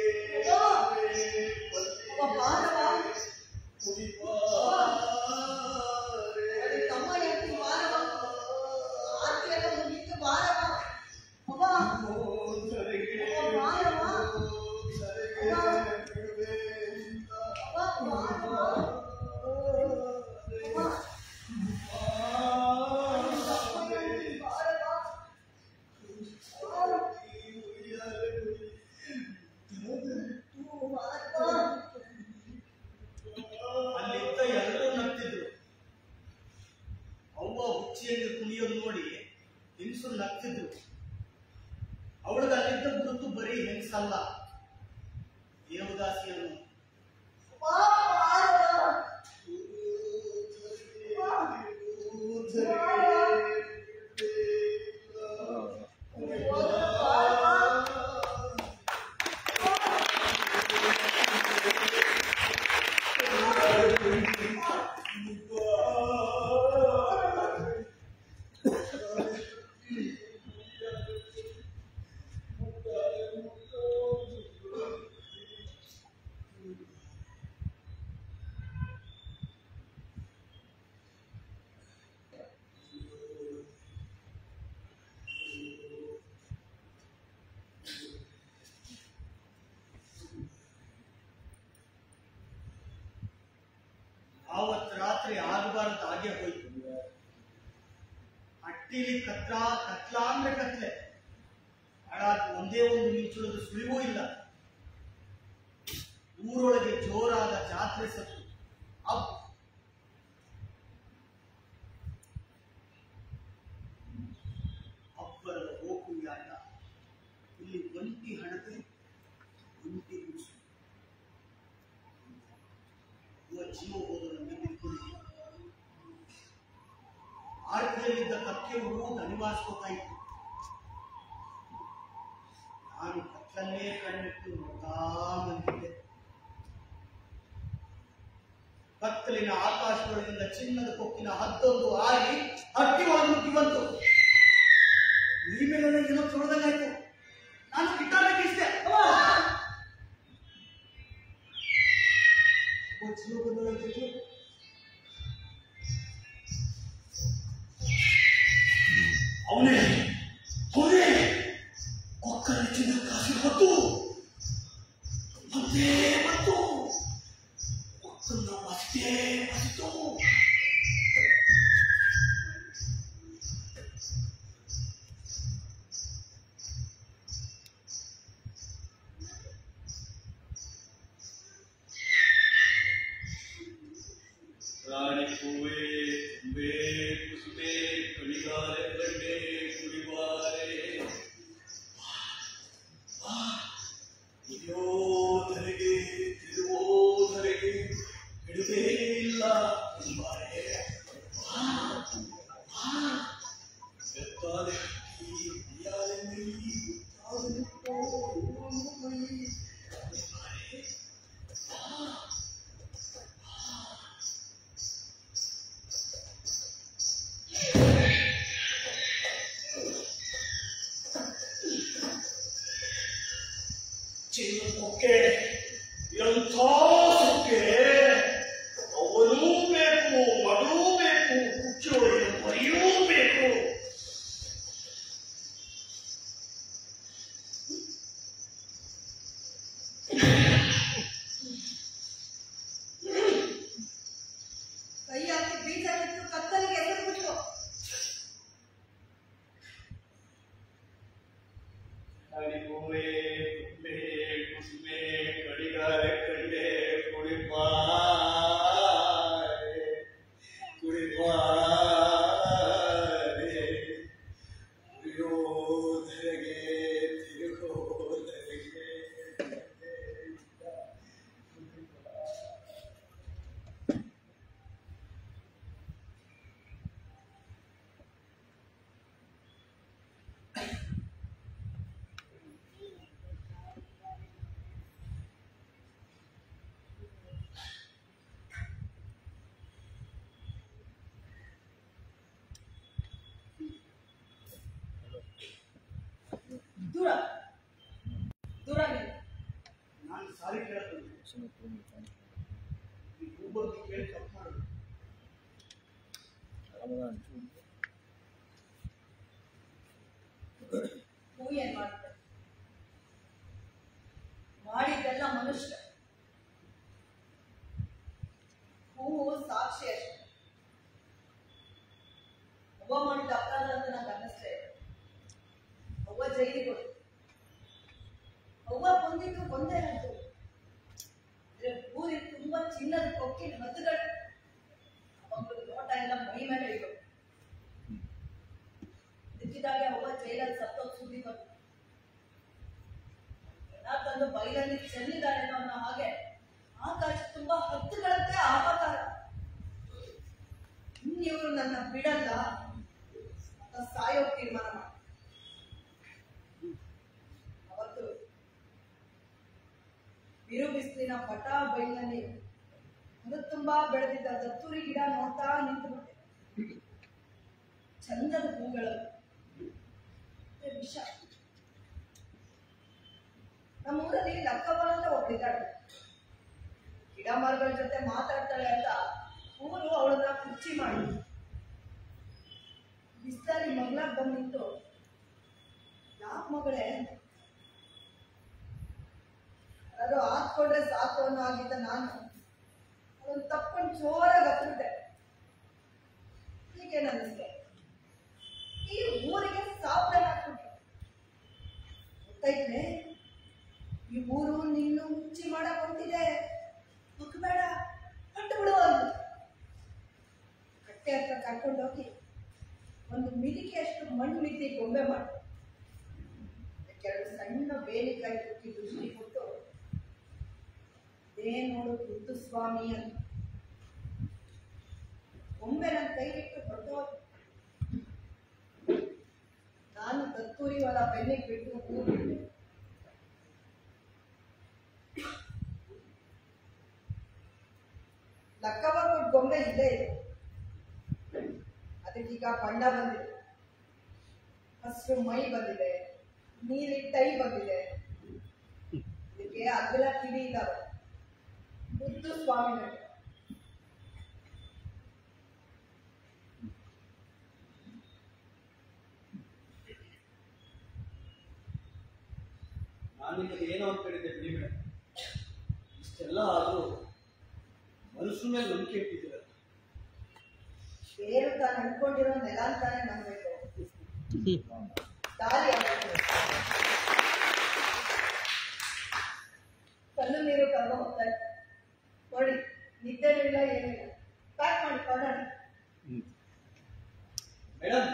ಅಲ್ಲಿದ್ದ ಎಲ್ಲರೂ ನಗ್ತಿದ್ರು. ಅವ್ವ ಹುಚ್ಚಿಯಲ್ಲಿ ಕುಣಿಯೋದು ನೋಡಿ ಹೆಂಗಸರು ನಗ್ತಿದ್ರು. ಅವಳಿಗಲ್ಲಿದ್ದ ಗುರುತು ಬರೀ ಹೆಂಗಸಲ್ಲ, ದೇವದಾಸಿಯನ್ನು. ಆವತ್ತು ರಾತ್ರಿ ಆಗಬಾರ್ದು ಹಾಗೆ ಹೋಯ್ತು. ಅಟ್ಟಿಲಿ ಕತ್ಲ ಅಂದ್ರೆ ಕತ್ಲೆ, ಹಾಳಾಗಿ ಒಂದೇ ಒಂದು ಮಿಂಚುಳದ ಸುಳಿವೂ ಇಲ್ಲ. ಊರೊಳಗೆ ಜೋರಾದ ಜಾತ್ರೆ ಸತ್ತು. ಅಬ್ಬರದ ಹೋಕುಯಾಟ. ಇಲ್ಲಿ ಒಂಟಿ ಹಣತೆ, ಒಂಟಿ ಗುಡಿಸು. ಜೀವ ಹೋದನ್ನು ಬಿಟ್ಕೊಂಡು ಆರ್ತಿಯಲ್ಲಿದ್ದ ಕಕ್ಕೆ ಹೂವು ದಣಿವಾರಿಸ್ಕೋತಾ ಇತ್ತು. ನಾನು ಕತ್ತಲನ್ನೇ ಕಣ್ಣಿಟ್ಟು ನೋಡ್ತಾ ಬಂದಿದ್ದೆ. ಕತ್ತಲಿನ ಆಕಾಶಗಳಿಂದ ಚಿನ್ನದ ಕೊಕ್ಕಿನ ಹದ್ದೊಂದು ಆಗಿ ಹಟ್ಟಿ ಒಳಗುಟ್ಟಿ ಬಂತು. ಈ ಮೇಲೆ ಏನೋ ತೊಳೆದಂಗಾಯ್ತು. ನಾನು ಕಿಟ್ಟಾಕಿಸಿದೆ. ಅವನೇ ಕೊಕ್ಕಲ್ಲಿ ಚಿನ್ನ ಕಾಸಿ ಹೊತ್ತು ಮತ್ತೆ ಮತ್ತು ಕೊಕ್ಕನ್ನ ಮಸಿತು. ರಾಣಿ ಹೂವೇ ತುಂಬೆ ಕುಸುಮೆ ಕಣಿಗಾಲೆ ಗಂಡೆ ಕುಡಿವಾರೆ ಇದೋಧರೆಗೆ ತಿರುವೋಧರೆಗೆ ಬಿಡುವೇ ಇಲ್ಲ ಎಂಬಾರೆ. ಬೆತ್ತಾದೆ ಬಿಯಾಲೆ ಮೈ ಚಿನ್ನ ಕೊಕ್ಕೆ ಎಂಥ ಸುಕ್ಕೆ. ಅವನೂ ಬೇಕು, ಮಗಳೂ ಬೇಕು, ಕುಚ್ಚೋಳಿನ ಮರಿಯೂ ಬೇಕು. ಕೈ ಹಾಕಿ ಬೀಜ ಬಿಟ್ಟು ಕತ್ತಲಿಗೆ ಎದುರು ಬಿಟ್ಟು ಹೂವೇ ದೂರ ದೂರ ನಿಲ್ಲಿ. ನಾನು ಸಾರಿ ಕೇಳ್ತೀನಿ. ಈ ಭೂಭಾಗಿ ಕೇಳಿ ತಪ್ಪು ಮಾಡೋದು. ಹೂ ಏನ್ ಮಾಡ್ತಾರೆ? ಮಾಡಿದ್ದೆಲ್ಲ ಮನುಷ್ಯ. ಹೂವು ಸಾಕ್ಷಿ ಅಷ್ಟೆ. ಅವ್ವ ಮಾಡಿದ ಅಪರಾಧ ಅಂತ ನಂಗೆ ಅನ್ನಿಸ್ತಾ ಇದೆ. ಅವ್ವ ಜೈಲಿಗೆ ಹೋಯ್ತು. ಅವ್ವ ಬಂದಿದ್ದು ಒಂದೇ ಆಯ್ತು. ಊರಿಗೆ ತುಂಬಾ ಚಿನ್ನದ ಕೊಕ್ಕಿನ ಮದ್ದುಗಳು, ಮಕ್ಕಳು ನೋಟ ಎಲ್ಲ ಮೈ ಮೇಲೆ ಇತ್ತು. ದಿಕ್ಕಿದಾಗೆ ಅವ್ವ ಜೈಲಲ್ಲಿ ಸತ್ತೋಗ್ ಸುದ್ದಿ ಬಂತು. ತಂದು ಬೈಲಲ್ಲಿ ಚೆಲ್ಲಿದ್ದಾರೆ ಅನ್ನೋ ಹಾಗೆ ಆಕಾಶ ತುಂಬಾ ಹತ್ತುಗಳಂತೆ ಆಹಾಕಾರ. ಇವರು ನನ್ನ ಬಿಡಲ್ಲ ಅಂತ ಸಾಯೋ ತೀರ್ಮಾನ ಮಾಡಿ ಅವತ್ತು ಬಿರು ಬಿಸಿಲಿನ ಪಟ ಬೈಲಿನಲ್ಲಿ ಅದು ತುಂಬಾ ಬೆಳೆದಿದ್ದ ದತ್ತೂರಿ ಗಿಡ ನೋಡ್ತಾ ನಿಂತು ಬಿಟ್ಟೆ. ಚಂದದ ಹೂಗಳು, ವಿಷ. ನಮ್ಮೂರಲ್ಲಿ ಲಕ್ಕವ್ವ ಅಂತ ಒಬ್ಳಿದ್ದಾಳೆ. ಗಿಡ ಮರಗಳ ಜೊತೆ ಮಾತಾಡ್ತಾಳೆ ಅಂತ ಊರು ಅವಳನ್ನ ಕುರ್ಚಿ ಮಾಡಿ ಬಿಸ್ಲಾರಿ ಮಗಳಾಗ ಬಂದಿತ್ತು. ಯಾಕೆ ಮಗಳೇ, ಅದು ಹಾಕ್ಕೊಂಡ್ರೆ ಸಾಕು ಅನ್ನೋ ಆಗಿದ್ದ ನಾನು ಅದನ್ನು ತಪ್ಕೊಂಡು ಜೋರಾಗಿ ಹತ್ಬಿಟ್ಟೆ. ಹೀಗೆ ನನಗೆ ಈ ಊರಿಗೆ ಸಾವನ್ನ ಹಾಕ್ಬಿಟ್ರು. ಗೊತ್ತೈತೆ, ಈ ಊರು ನಿನ್ನು ಮುಚ್ಚಿ ಮಾಡಕ್ ಹೊಂಟಿದೆ, ಬೇಡ ಕಟ್ಟು ಬಿಡು ಅಂತ ಕಟ್ಟೆ ಹತ್ರ ಕರ್ಕೊಂಡೋಗಿ ಒಂದು ಮಿದಿಕೆಯಷ್ಟು ಮಣ್ಣು ಮಿದ್ದಿ ಗೊಂಬೆ ಮಾಡಿ ಕೆಲವು ಸಣ್ಣ ಬೇಲಿಕಾಯಿ ತುಕ್ಕಿ ದೃಷ್ಟಿ ಕೊಟ್ಟು ದೇ ನೋಡು ಬುದ್ಧ ಸ್ವಾಮಿ ಅಂತ ಗೊಂಬೆ ನನ್ನ ಕೈಗಿಟ್ಟು ಹೊರಟೋದು. ನಾನು ದತ್ತೂರಿ ಹೊಲ ಬೆನ್ನಿಗೆ ಬಿಟ್ಟು ಕೂಗಿಟ್ಟೆ. ಲಕ್ಕವ್ವ ಕೊಟ್ಟು ಗೊಂಬೆ ಇಲ್ಲೇ ಇದೆ. ಅದಕ್ಕೀಗ ಬಣ್ಣ ಬಂದಿದೆ, ಹಸಿರು ಮೈ ಬಂದಿದೆ, ನೀಲಿ ಟೈ ಬಂದಿದೆ, ಇದಕ್ಕೆ ಅಗಲ ಕಿವಿ ಇದ್ದಾವೆ. ಬುದ್ಧ ಸ್ವಾಮಿಗಳು ನಾನು ನಿಮಗೆ ಏನೋ ಅನ್ಕೊಂಡಿದ್ದೆ ಬಿಡಿ ಮೇಡಮ್. ಇಷ್ಟೆಲ್ಲ ಆದರೂ ಮನುಷ್ಯನ ಮೇಲೆ ನಂಬಿಕೆ ಇಟ್ಟಿದ್ದೀರ. ಬೇರು ತಾನು ಅನ್ಕೊಂಡಿರೋ ನೆಲ ಅಂತಾನೆ ನಂಬಬೇಕು. ದಾರಿ ಕಲ್ಲು ನೀರು ಕರ್ಕೊಂಡು ಹೋಗ್ತಾರೆ ನೋಡಿ. ನಿದ್ದೆ ಇಲ್ಲ, ಏನಿಲ್ಲ. ಪ್ಯಾಕ್ ಮಾಡಿ ಕೊಡೋಣ ಮೇಡಮ್.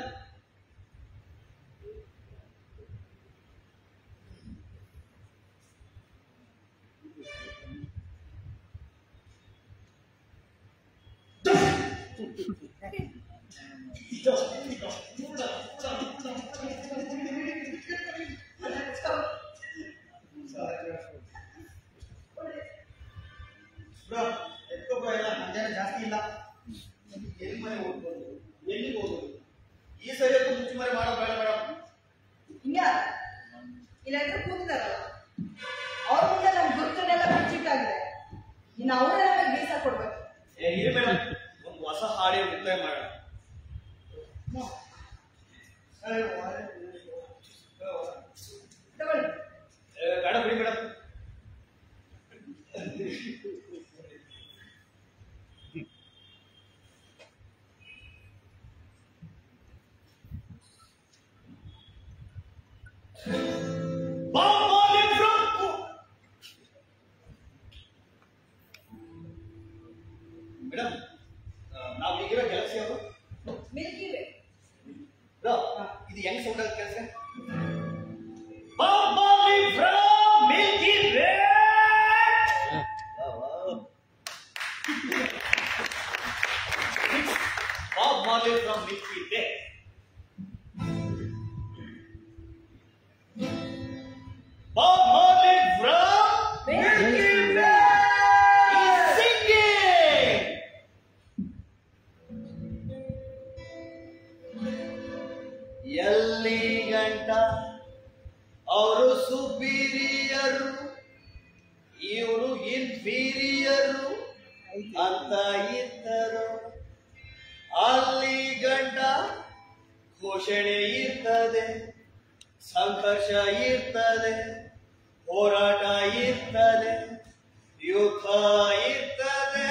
ಜಾಸ್ತಿ ಇಲ್ಲ. ಎಲ್ಲಿ ಮನೆ ಹೋಗ್ಬೋದು, ಎಲ್ಲಿಗೆ ಹೋಗ್ಬೋದು, ಈ ಸರಿ ಮುಚ್ಚಿ ಮರೆ ಮಾಡೋದು ಬೇಡ ಮೇಡಮ್. ಹಿಂಗ ಇಲ್ಲಾಂದ್ರೆ ಕೂತಿದಾರಲ್ಲ ಅವ್ರ ಮುಂದೆ ನಮ್ ಗುರ್ತನೆಲ್ಲ ಬಿಚ್ಚಿಟ್ಟಾಗಿದೆ. ಇನ್ನು ಅವರೆಲ್ಲ ಬೀಸ ಕೊಡ್ಬೇಕು. ಇರಿ ಮೇಡಮ್, ಒಂದು ಹೊಸ ಹಾಡಿ ಮುಕ್ತಾಯ ಮಾಡೋಣ. ತಗೊಳ್ಳಿ. ಬೇಡ ಬಿಡಿ ಮೇಡಮ್. ಮೇಡಮ್, ನಾವು ಈಗಿರೋ ಗ್ಯಾಲಕ್ಸಿ ಅವರು ಮಿಲ್ಕಿ ವೇ. ಇದು ಹೆಂಗ್ ಸೌಂಡ್ ಆಗುತ್ತೆ ಕೆಲಸ? Bob Marley from Milky Way. Bob Marley from Milky Way is singing. ಎಲ್ಲಿ ಗಂಡ ಇವರು ಇನ್ಫೀರಿಯರು ಅಂತ ಇದ್ದರು. ಅಲ್ಲಿ ಗಂಟ ಘೋಷಣೆ ಇರ್ತದೆ, ಸಂಘರ್ಷ ಇರ್ತದೆ, ಹೋರಾಟ ಇರ್ತದೆ, ಯುದ್ಧ ಇರ್ತದೆ.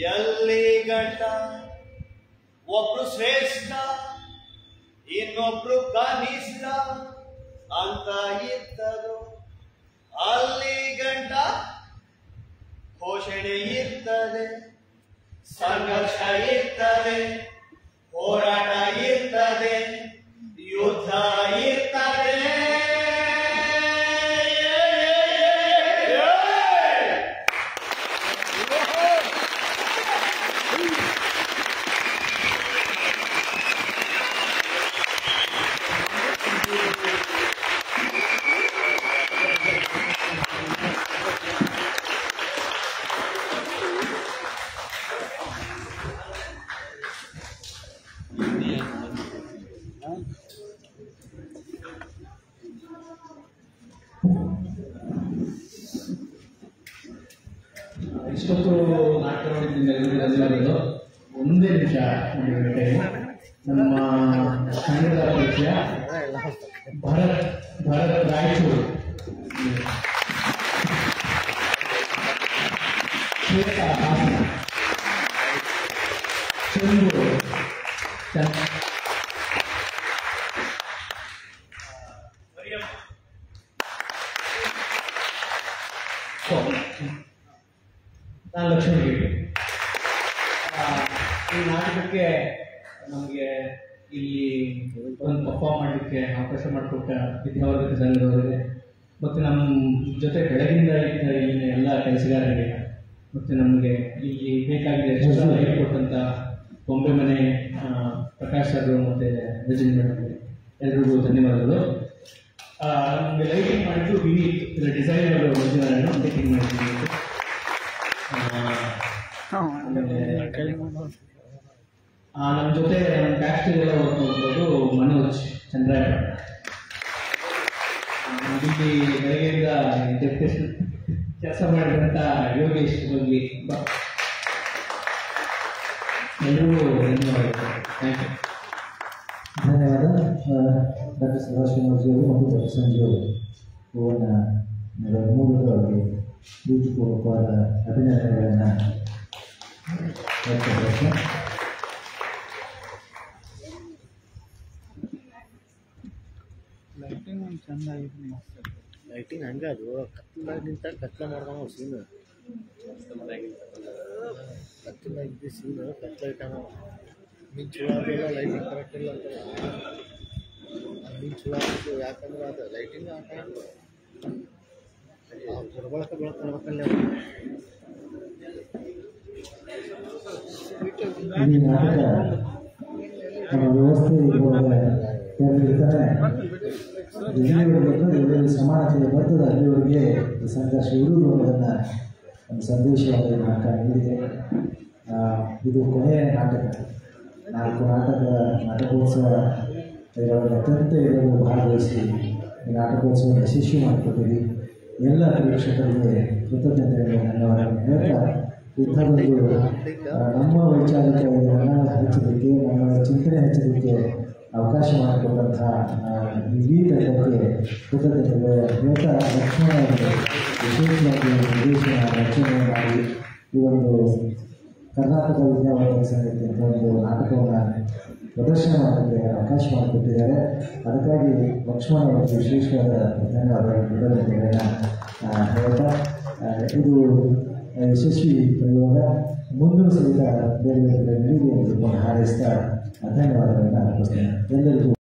ಎಲ್ಲಿ ಗಂಟ ಒಬ್ರು ಶ್ರೇಷ್ಠ ಇನ್ನೊಬ್ರು ಕನಿಷ್ಠ ಅಂತ ಇದ್ದರು. ಅಲ್ಲಿ ಗಂಟ ಘೋಷಣೆ ಇರ್ತದೆ, ಸಂಘರ್ಷ ಇರ್ತದೆ, ಹೋರಾಟ ಇರ್ತದೆ, ಯುದ್ಧ ಇರ್ತದೆ. ಇಷ್ಟೊತ್ತು ನಾಟಕ ನೋಡಿದ್ದು ಒಂದೇ ನಿಮಿಷ ನಮಗೆ ನಮ್ಮ ಕನ್ನಡದ ಪರಿಚಯ ಭರತ್ ರಾಯಚೂರು, ಶ್ವೇತಾ ಹಾಸನ, ಚಂದ್ರು ನಾನು ಲಕ್ಷ್ಮೀಗಿರಿ. ಈ ನಾಟಕಕ್ಕೆ ನಮಗೆ ಇಲ್ಲಿ ಒಂದು ಪರ್ಫಾರ್ಮ್ ಮಾಡಲಿಕ್ಕೆ ಅವಕಾಶ ಮಾಡಿಕೊಟ್ಟ ವಿದ್ಯಾವರ್ಧಕ ಸಂಘದವರಿಗೆ ಮತ್ತು ನಮ್ಮ ಜೊತೆ ಬೆಳಗಿಂದ ಇದ್ದ ಇಲ್ಲಿನ ಎಲ್ಲ ಕೆಲಸಗಾರರಿಗೆ ಮತ್ತು ನಮಗೆ ಇಲ್ಲಿ ಬೇಕಾಗಿದೆ ಕೊಟ್ಟಂಥ ಬೊಂಬೆ ಮನೆ ಪ್ರಕಾಶ್ ಸರ್ ಮತ್ತು ರಜನಿ ಮೇಡಮ್ ಎಲ್ರಿಗೂ ಧನ್ಯವಾದಗಳು. ನಮಗೆ ಲೈಟಿಂಗ್ ಮಾಡಿದ್ದು ವಿನೀತ್, ಇದರ ಡಿಸೈನರ್ ಮಂಜುನಾರಾಯಣ ಲೈಟಿಂಗ್ ಮಾಡಿದ್ದೀವಿ. ನಮ್ಮ ಜೊತೆ ನಮ್ಮ ಕ್ಯಾಸ್ಟಿಗೆಲ್ಲ ವರ್ಕ್ ಮಾಡ್ಬೋದು ಮನೋಜ್ ಚಂದ್ರಾಯ. ಇಲ್ಲಿ ಬೆಳಗ್ಗೆಯಿಂದ ಡೆಪ್ಯುಟೇಷನ್ ಕೆಲಸ ಮಾಡಿದಂಥ ಯೋಗೇಶ್ ಹೋಗಿ ಎಲ್ಲರಿಗೂ ಧನ್ಯವಾದಗಳು. Thank you. ಧನ್ಯವಾದ ಡಾಕ್ಟರ್ ಸದಾಶಿವಮೂರ್ತಿಯವರು ಮತ್ತು ಡಾಕ್ಟರ್ ಸಂಜಯವರು ಹೂವನ್ನ ಮೂಲಕ ಅವರಿಗೆ ಪ್ರೀತಿಪೂರ್ವಕವಾದ ಅಭಿನಂದನೆಗಳನ್ನು ವ್ಯಕ್ತಪಡಿಸ್ತಾರೆ. ಲೈಟಿಂಗ್ ಹಂಗೆ ಅದು ಕತ್ತಲಾಗಿ ನಿಂತ ಕತ್ಲ ಮಾಡ್ತಾನೋ ಸೀನು ಕತ್ತಲಾಗಿದ್ದ ಸೀನು ಕತ್ಲಾಗಿಟ್ಟಾನ ಮೀನು ಚಲೋ ಆಗಿಲ್ಲ ಲೈಟಿಂಗ್ ಕರೆಕ್ಟ್ ಇಲ್ಲ ಅಂತ ಮೀನು ಚಲೋ ಆಗಿತ್ತು. ಯಾಕಂದ್ರೆ ಅದು ಲೈಟಿಂಗ್ ಹಾಕಲ್ಲ ದುರ್ಬಳಕ ಬೆಳಕಲ್ಲ. ಈ ನಾಟಕ ನಮ್ಮ ವ್ಯವಸ್ಥೆ ಇರ್ತಾರೆ ಎಲ್ಲಿವರೆಗೆ ಸಮಾನತೆಯ ಬರ್ತದೆ ಅಲ್ಲಿವರೆಗೆ ಸಂಘರ್ಷ ಇರುವುದು ಅನ್ನೋದನ್ನು ಒಂದು ಸಂದೇಶವಾಗಿ ನಾಟಕ ನೀಡಿದೆ. ಇದು ಕೊನೆಯ ನಾಟಕ. 4 ನಾಟಕೋತ್ಸವ ಇದರೊಳಗೆ ಅತ್ಯಂತ ಎಲ್ಲರೂ ಭಾಗವಹಿಸಿ ಈ ನಾಟಕೋತ್ಸವ ಯಶಸ್ವಿ ಮಾಡಿಕೊಟ್ಟಿದ್ದೀವಿ. ಎಲ್ಲ ಪ್ರೇಕ್ಷಕರಿಗೆ ಕೃತಜ್ಞತೆಯನ್ನು ಧನ್ಯವಾದಗಳನ್ನು ಹೇಳ್ತಾ ಇಂಥದ್ದೊಂದು ನಮ್ಮ ವೈಚಾರಿಕ ಹೆಚ್ಚೋದಕ್ಕೆ ನಮ್ಮ ಚಿಂತನೆ ಹೆಚ್ಚೋದಕ್ಕೆ ಅವಕಾಶ ಮಾಡಿಕೊಟ್ಟಂತಹ ಇಡೀ ತಂಡಕ್ಕೆ ಕೃತಜ್ಞತೆಗಳು ಹೇಳ್ತಾ ಲಕ್ಷ್ಮಣ ವಿಶೇಷವಾಗಿ ನಿರ್ದೇಶನ ರಚನೆ ಮಾಡಿ ಈ ಒಂದು ಕರ್ನಾಟಕ ವಿದ್ಯಾವರ್ಧಕ ಸಂಘಕ್ಕೆ ಅಂತ ಒಂದು ನಾಟಕವನ್ನು ಪ್ರದರ್ಶನ ಮಾಡೋಕ್ಕೆ ಅವಕಾಶ ಮಾಡಿಕೊಟ್ಟಿದ್ದಾರೆ. ಅದಕ್ಕಾಗಿ ಲಕ್ಷ್ಮಣ ಅವರಿಗೆ ವಿಶೇಷವಾದ ಧನ್ಯವಾದಗಳನ್ನು ಹೇಳ್ತಾ ಇದು ಯಶಸ್ವಿ ಪ್ರಯೋಗ ಮುಂದಿನ ಸಹಿತ ಬೇರೆ ಬೇರೆ ನಡೀಲಿ ಎಂದು ಹಾರೈಸ್ತಾ ಧನ್ಯವಾದಗಳನ್ನು ಅರ್ಪಿಸ್ತೇನೆ ಎಲ್ಲರಿಗೂ.